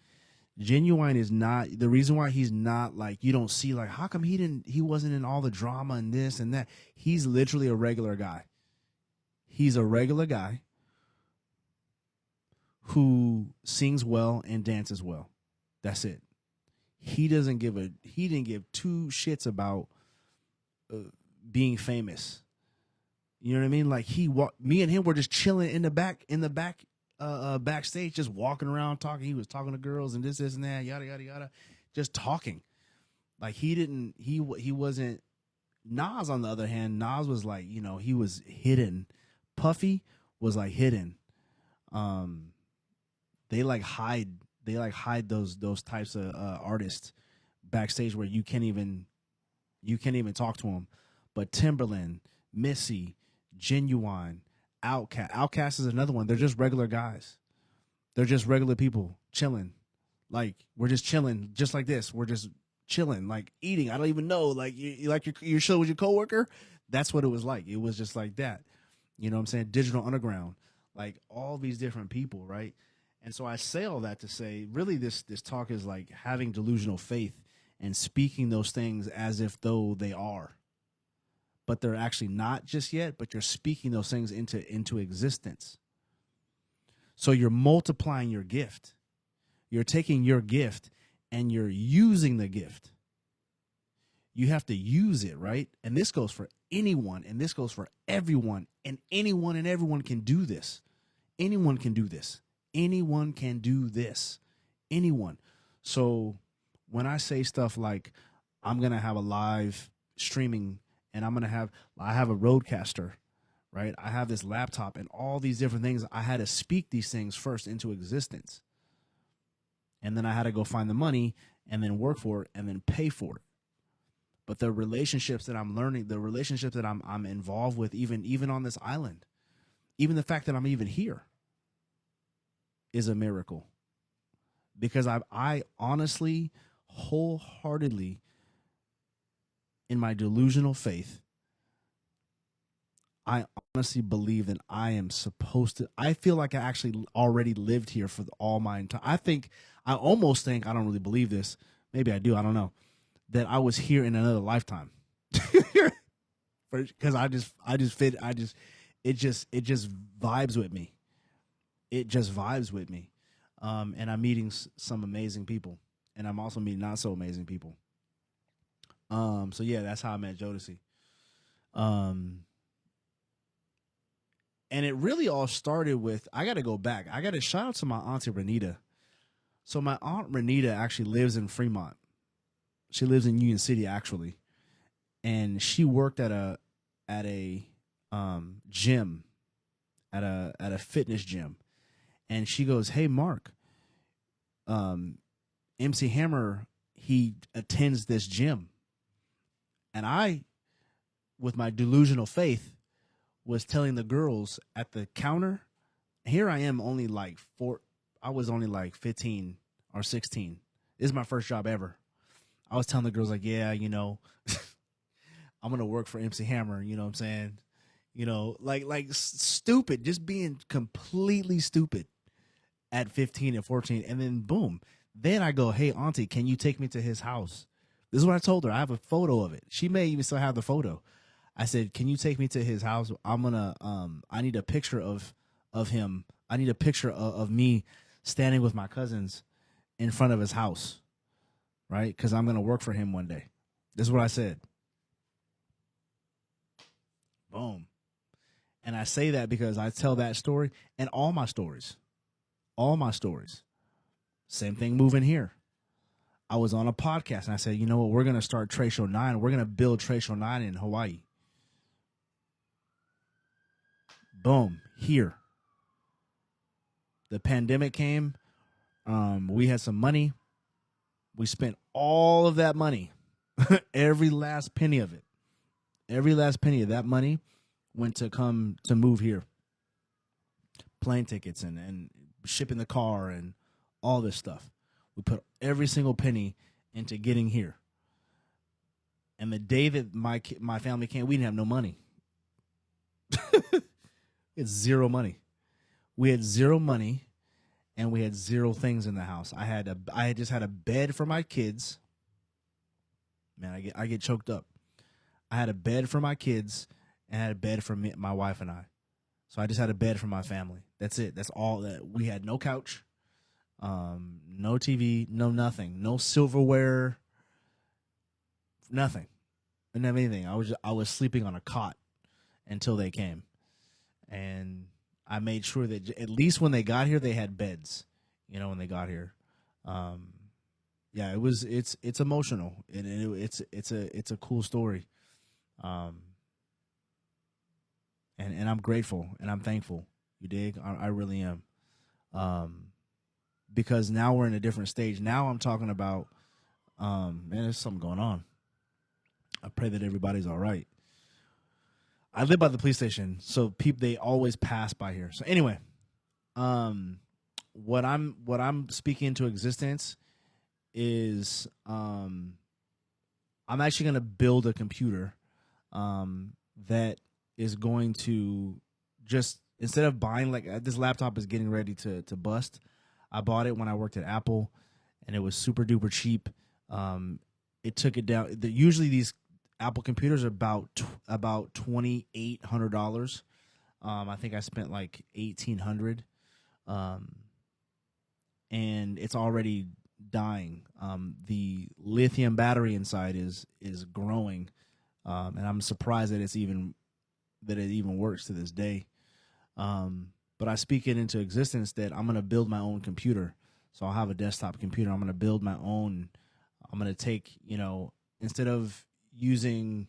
Genuine is not the reason why he's not like, you don't see like, how come he wasn't in all the drama and this and that. He's literally a regular guy. He's a regular guy who sings well and dances well. That's it. He didn't give two shits about being famous. You know what I mean? Like me and him were just chilling in the back backstage, just walking around talking. He was talking to girls and this and that, yada yada yada, just talking. Like he wasn't. Nas, on the other hand, Nas was like, he was hidden. Puffy was like hidden. They hide those types of artists backstage where you can't even talk to them. But Timberland, Missy, Genuine, Outkast is another one. They're just regular guys. They're just regular people chilling. Like, we're just chilling, just like this. We're just chilling, like eating. I don't even know. Like, you like your show with your coworker. That's what it was like. It was just like that. You know what I'm saying? Digital Underground, like all these different people, right? And so I say all that to say, really, this talk is like having delusional faith and speaking those things as if though they are. but they're actually not just yet, but you're speaking those things into existence. So you're multiplying your gift. You're taking your gift and you're using the gift. You have to use it, right? And this goes for anyone, and this goes for everyone, and anyone and everyone can do this. Anyone can do this. Anyone can do this. Anyone. So when I say stuff like, I'm going to have a live streaming and I have a Rodecaster, right? I have this laptop and all these different things. I had to speak these things first into existence. And then I had to go find the money and then work for it and then pay for it. But the relationships that I'm learning, the relationships that I'm involved with, even on this island, even the fact that I'm even here is a miracle. Because I honestly, wholeheartedly, in my delusional faith, I honestly believe that I am supposed to. I feel like I actually already lived here for all my entire. I almost think, I don't really believe this. Maybe I do. I don't know. That I was here in another lifetime. Because it just vibes with me. It just vibes with me. And I'm meeting some amazing people, and I'm also meeting not so amazing people. So yeah, that's how I met Jodeci. And it really all started with, I got to go back. I got to shout out to my auntie Renita. So my aunt Renita actually lives in Fremont. She lives in Union City, actually, and she worked at a gym, at a fitness gym, and she goes, "Hey, Mark, MC Hammer, he attends this gym," and I, with my delusional faith, was telling the girls at the counter. Here I am, only like I was only like 15 or 16. This is my first job ever. I was telling the girls, like, yeah, I'm going to work for MC Hammer. You know what I'm saying? Like stupid, just being completely stupid at 15 and 14. And then boom. Then I go, hey, auntie, can you take me to his house? This is what I told her. I have a photo of it. She may even still have the photo. I said, can you take me to his house? I need a picture of him. I need a picture of me standing with my cousins in front of his house. Right? Because I'm going to work for him one day. This is what I said. Boom. And I say that because I tell that story and all my stories. Same thing moving here. I was on a podcast and I said, you know what? We're going to start Tracial 9. We're going to build Tracial 9 in Hawaii. Boom. Here. The pandemic came. We had some money. We spent all of that money, every last penny of it. Every last penny of that money went to move here. Plane tickets and shipping the car and all this stuff. We put every single penny into getting here. And the day that my family came, we didn't have no money. It's zero money. We had zero money. And we had zero things in the house. I had just had a bed for my kids. Man, I get choked up. I had a bed for my kids and I had a bed for my wife and I. So I just had a bed for my family. That's it. That's all that we had. No couch, no TV, no nothing, no silverware, nothing. I didn't have anything. I was sleeping on a cot until they came, and I made sure that at least when they got here, they had beds. When they got here, yeah, it's emotional and it's a cool story, and I'm grateful and I'm thankful. You dig? I really am, because now we're in a different stage. Now I'm talking about, man, there's something going on. I pray that everybody's all right. I live by the police station, so they always pass by here. So anyway, what I'm speaking into existence is, I'm actually going to build a computer that is going to just, instead of buying, like, this laptop is getting ready to bust. I bought it when I worked at Apple, and it was super duper cheap. It took it down. Usually these Apple computers are about $2,800. I think I spent like 1,800, um, and it's already dying. The lithium battery inside is growing, and I'm surprised that it even works to this day. But I speak it into existence that I'm going to build my own computer. So I'll have a desktop computer. I'm going to build my own. I'm going to take, instead of using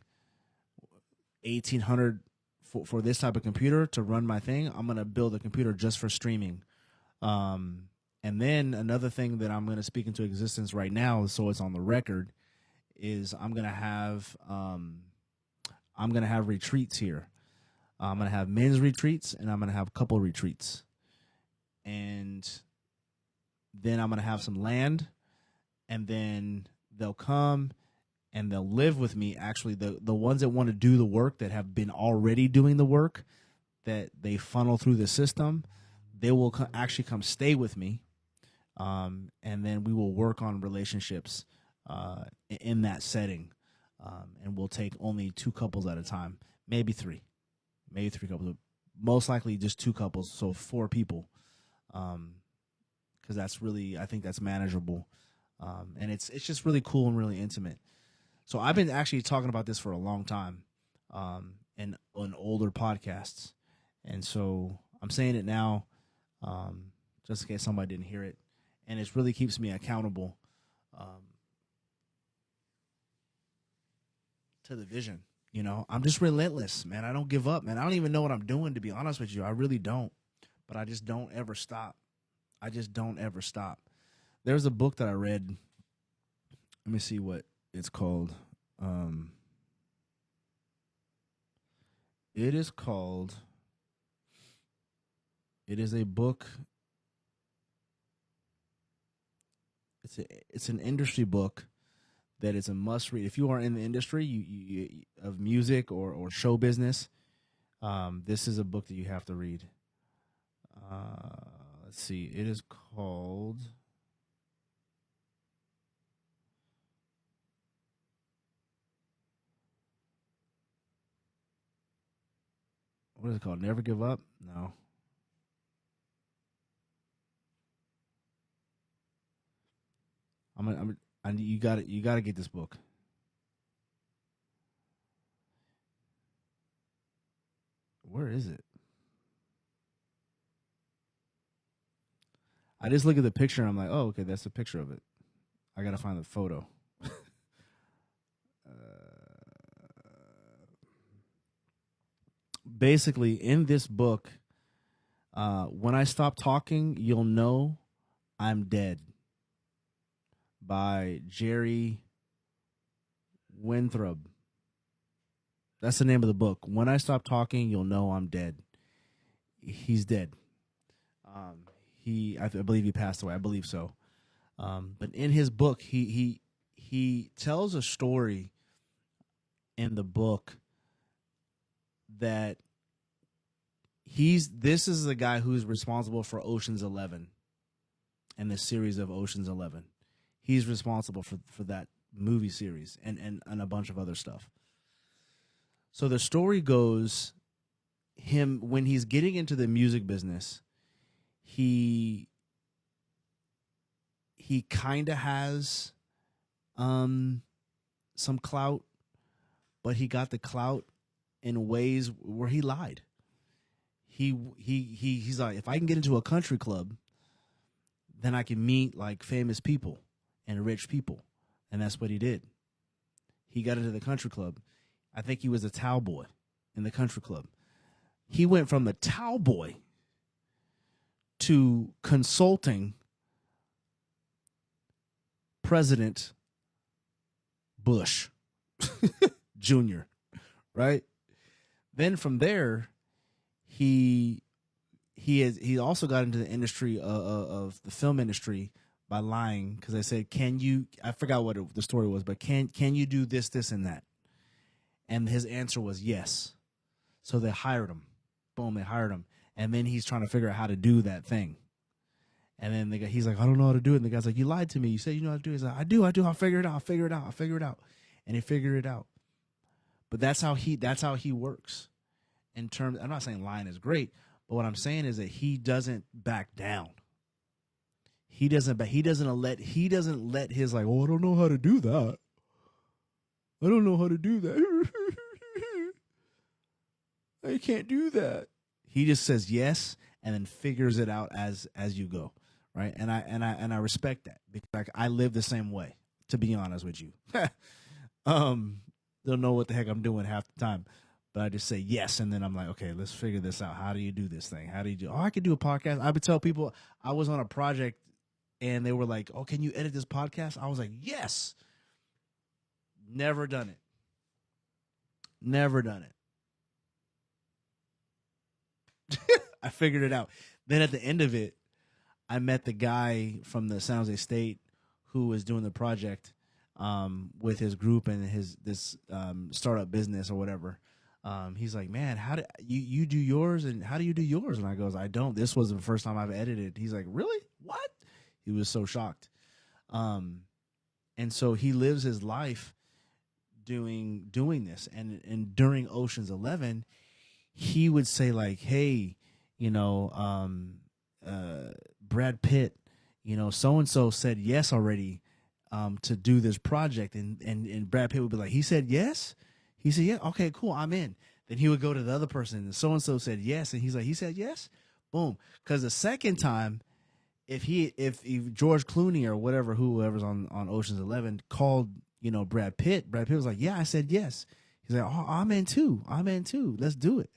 1,800 for this type of computer to run my thing, I'm going to build a computer just for streaming. And then another thing that I'm going to speak into existence right now, so it's on the record, is I'm going to have retreats here. I'm going to have men's retreats, and I'm going to have couple retreats. And then I'm going to have some land, and then they'll come and they'll live with me. Actually, the ones that want to do the work, that have been already doing the work, that they funnel through the system, they will actually come stay with me. And then we will work on relationships in that setting. And we'll take only 2 couples at a time, maybe 3 couples, most likely just 2 couples, so 4 people, because that's really, I think that's manageable, and it's just really cool and really intimate. So I've been actually talking about this for a long time, and on older podcasts, and so I'm saying it now, just in case somebody didn't hear it, and it really keeps me accountable to the vision. I'm just relentless, man. I don't give up, man. I don't even know what I'm doing, to be honest with you. I really don't. But I just don't ever stop. There's a book that I read. Let me see what it's called. It is a book. It's an industry book that is a must read. If you are in the industry of music or show business, this is a book that you have to read. Let's see. It is called... What is it called? Never Give Up? No. You got to get this book. Where is it? I just look at the picture and I'm like, oh, okay, that's a picture of it. I got to find the photo. Basically, in this book, When I Stop Talking, You'll Know I'm Dead, by Jerry Winthrop. That's the name of the book. When I Stop Talking, You'll Know I'm Dead. He's dead. I believe he passed away. I believe so. But in his book, he tells a story in the book that this is the guy who's responsible for Ocean's 11 and the series of Ocean's 11. He's responsible for that movie series and a bunch of other stuff. So the story goes, him, when he's getting into the music business, he kind of has some clout, but he got the clout in ways where he lied. He's like, if I can get into a country club, then I can meet like famous people and rich people. And that's what he did. He got into the country club. I think he was a towel boy in the country club. He went from a towel boy to consulting President Bush Jr., right? Then from there, he also got into the industry of the film industry by lying, because I said, I forgot what the story was, but can you do this, and that? And his answer was yes. So they hired him. Boom, they hired him. And then he's trying to figure out how to do that thing. And then he's like, I don't know how to do it. And the guy's like, you lied to me. You said you know how to do it. He's like, I do. I'll figure it out. And he figured it out. But that's how he works. In terms, I'm not saying lying is great, but what I'm saying is that he doesn't back down. He doesn't let his like, oh, I don't know how to do that. I don't know how to do that. I can't do that. He just says yes and then figures it out as you go, right? And I respect that because like I live the same way. To be honest with you, don't know what the heck I'm doing half the time, but I just say yes, and then I'm like, okay, let's figure this out. How do you do this thing? How do you do? Oh, I could do a podcast. I would tell people I was on a project, and they were like, "Oh, can you edit this podcast?" I was like, "Yes." Never done it. Never done it. I figured it out. Then at the end of it, I met the guy from the San Jose State who was doing the project with his group and this startup business or whatever. He's like, man, how do you do yours, and how do you do yours? And I goes, I don't. This was the first time I've edited. He's like, really? What? He was so shocked. And so he lives his life doing this. And during Ocean's 11, he would say like, hey, Brad Pitt, so and so said yes already to do this project, and Brad Pitt would be like, he said yes. He said, yeah, okay, cool, I'm in. Then he would go to the other person, and so-and-so said yes, and he's like, he said yes? Boom. Because the second time, if George Clooney or whoever's on Ocean's 11 called, Brad Pitt was like, yeah, I said yes. He's like, oh, I'm in too. Let's do it.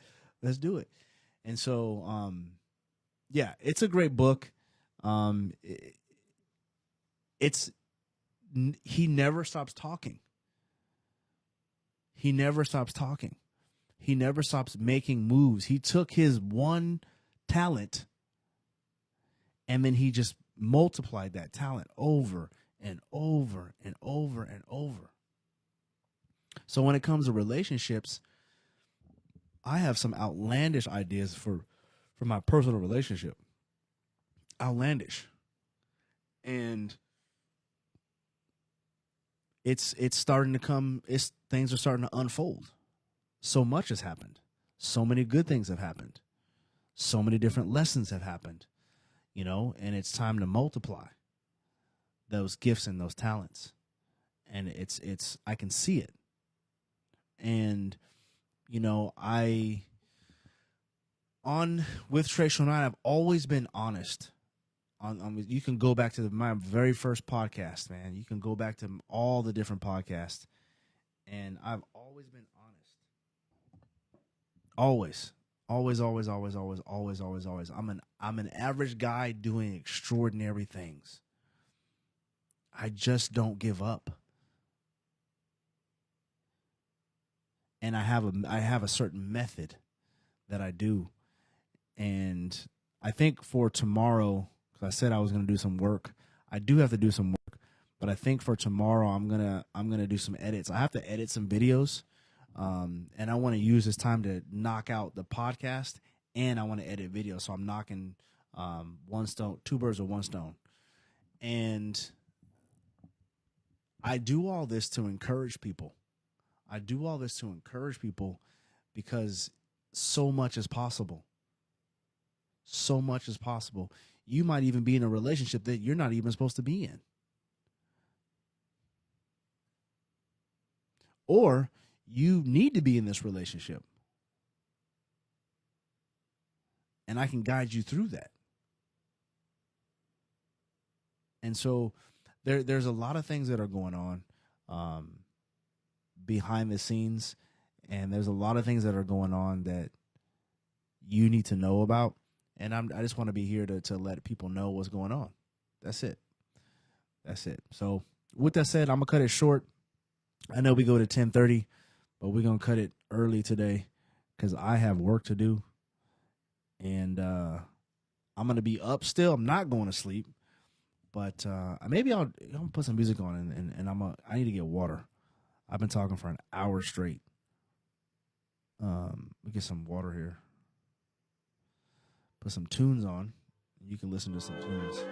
And so, yeah, it's a great book. He never stops talking. He never stops making moves. He took his one talent and then he just multiplied that talent over and over and over and over. So when it comes to relationships, I have some outlandish ideas for my personal relationship. Outlandish. And it's starting to come, things are starting to unfold. So much has happened. So many good things have happened. So many different lessons have happened, and it's time to multiply those gifts and those talents. And I can see it. And, with Trey Shonine, I've always been honest. You can go back to my very first podcast, man. You can go back to all the different podcasts, and I've always been honest. Always. I'm an average guy doing extraordinary things. I just don't give up. And I have a certain method that I do. And I think for tomorrow, because I said I was going to do some work, I do have to do some work. But I think for tomorrow, I'm gonna do some edits. I have to edit some videos, and I want to use this time to knock out the podcast, and I want to edit videos. So I'm knocking two birds with one stone. And I do all this to encourage people. Because so much is possible. So much is possible. You might even be in a relationship that you're not even supposed to be in. Or you need to be in this relationship. And I can guide you through that. And so there's a lot of things that are going on behind the scenes. And there's a lot of things that are going on that you need to know about. And I just want to be here to let people know what's going on. That's it. So with that said, I'm going to cut it short. I know we go to 10:30, but we're going to cut it early today because I have work to do. And I'm going to be up still. I'm not going to sleep. But maybe I'm going to put some music on and I need to get water. I've been talking for an hour straight. We get some water here. Put some tunes on. You can listen to some tunes.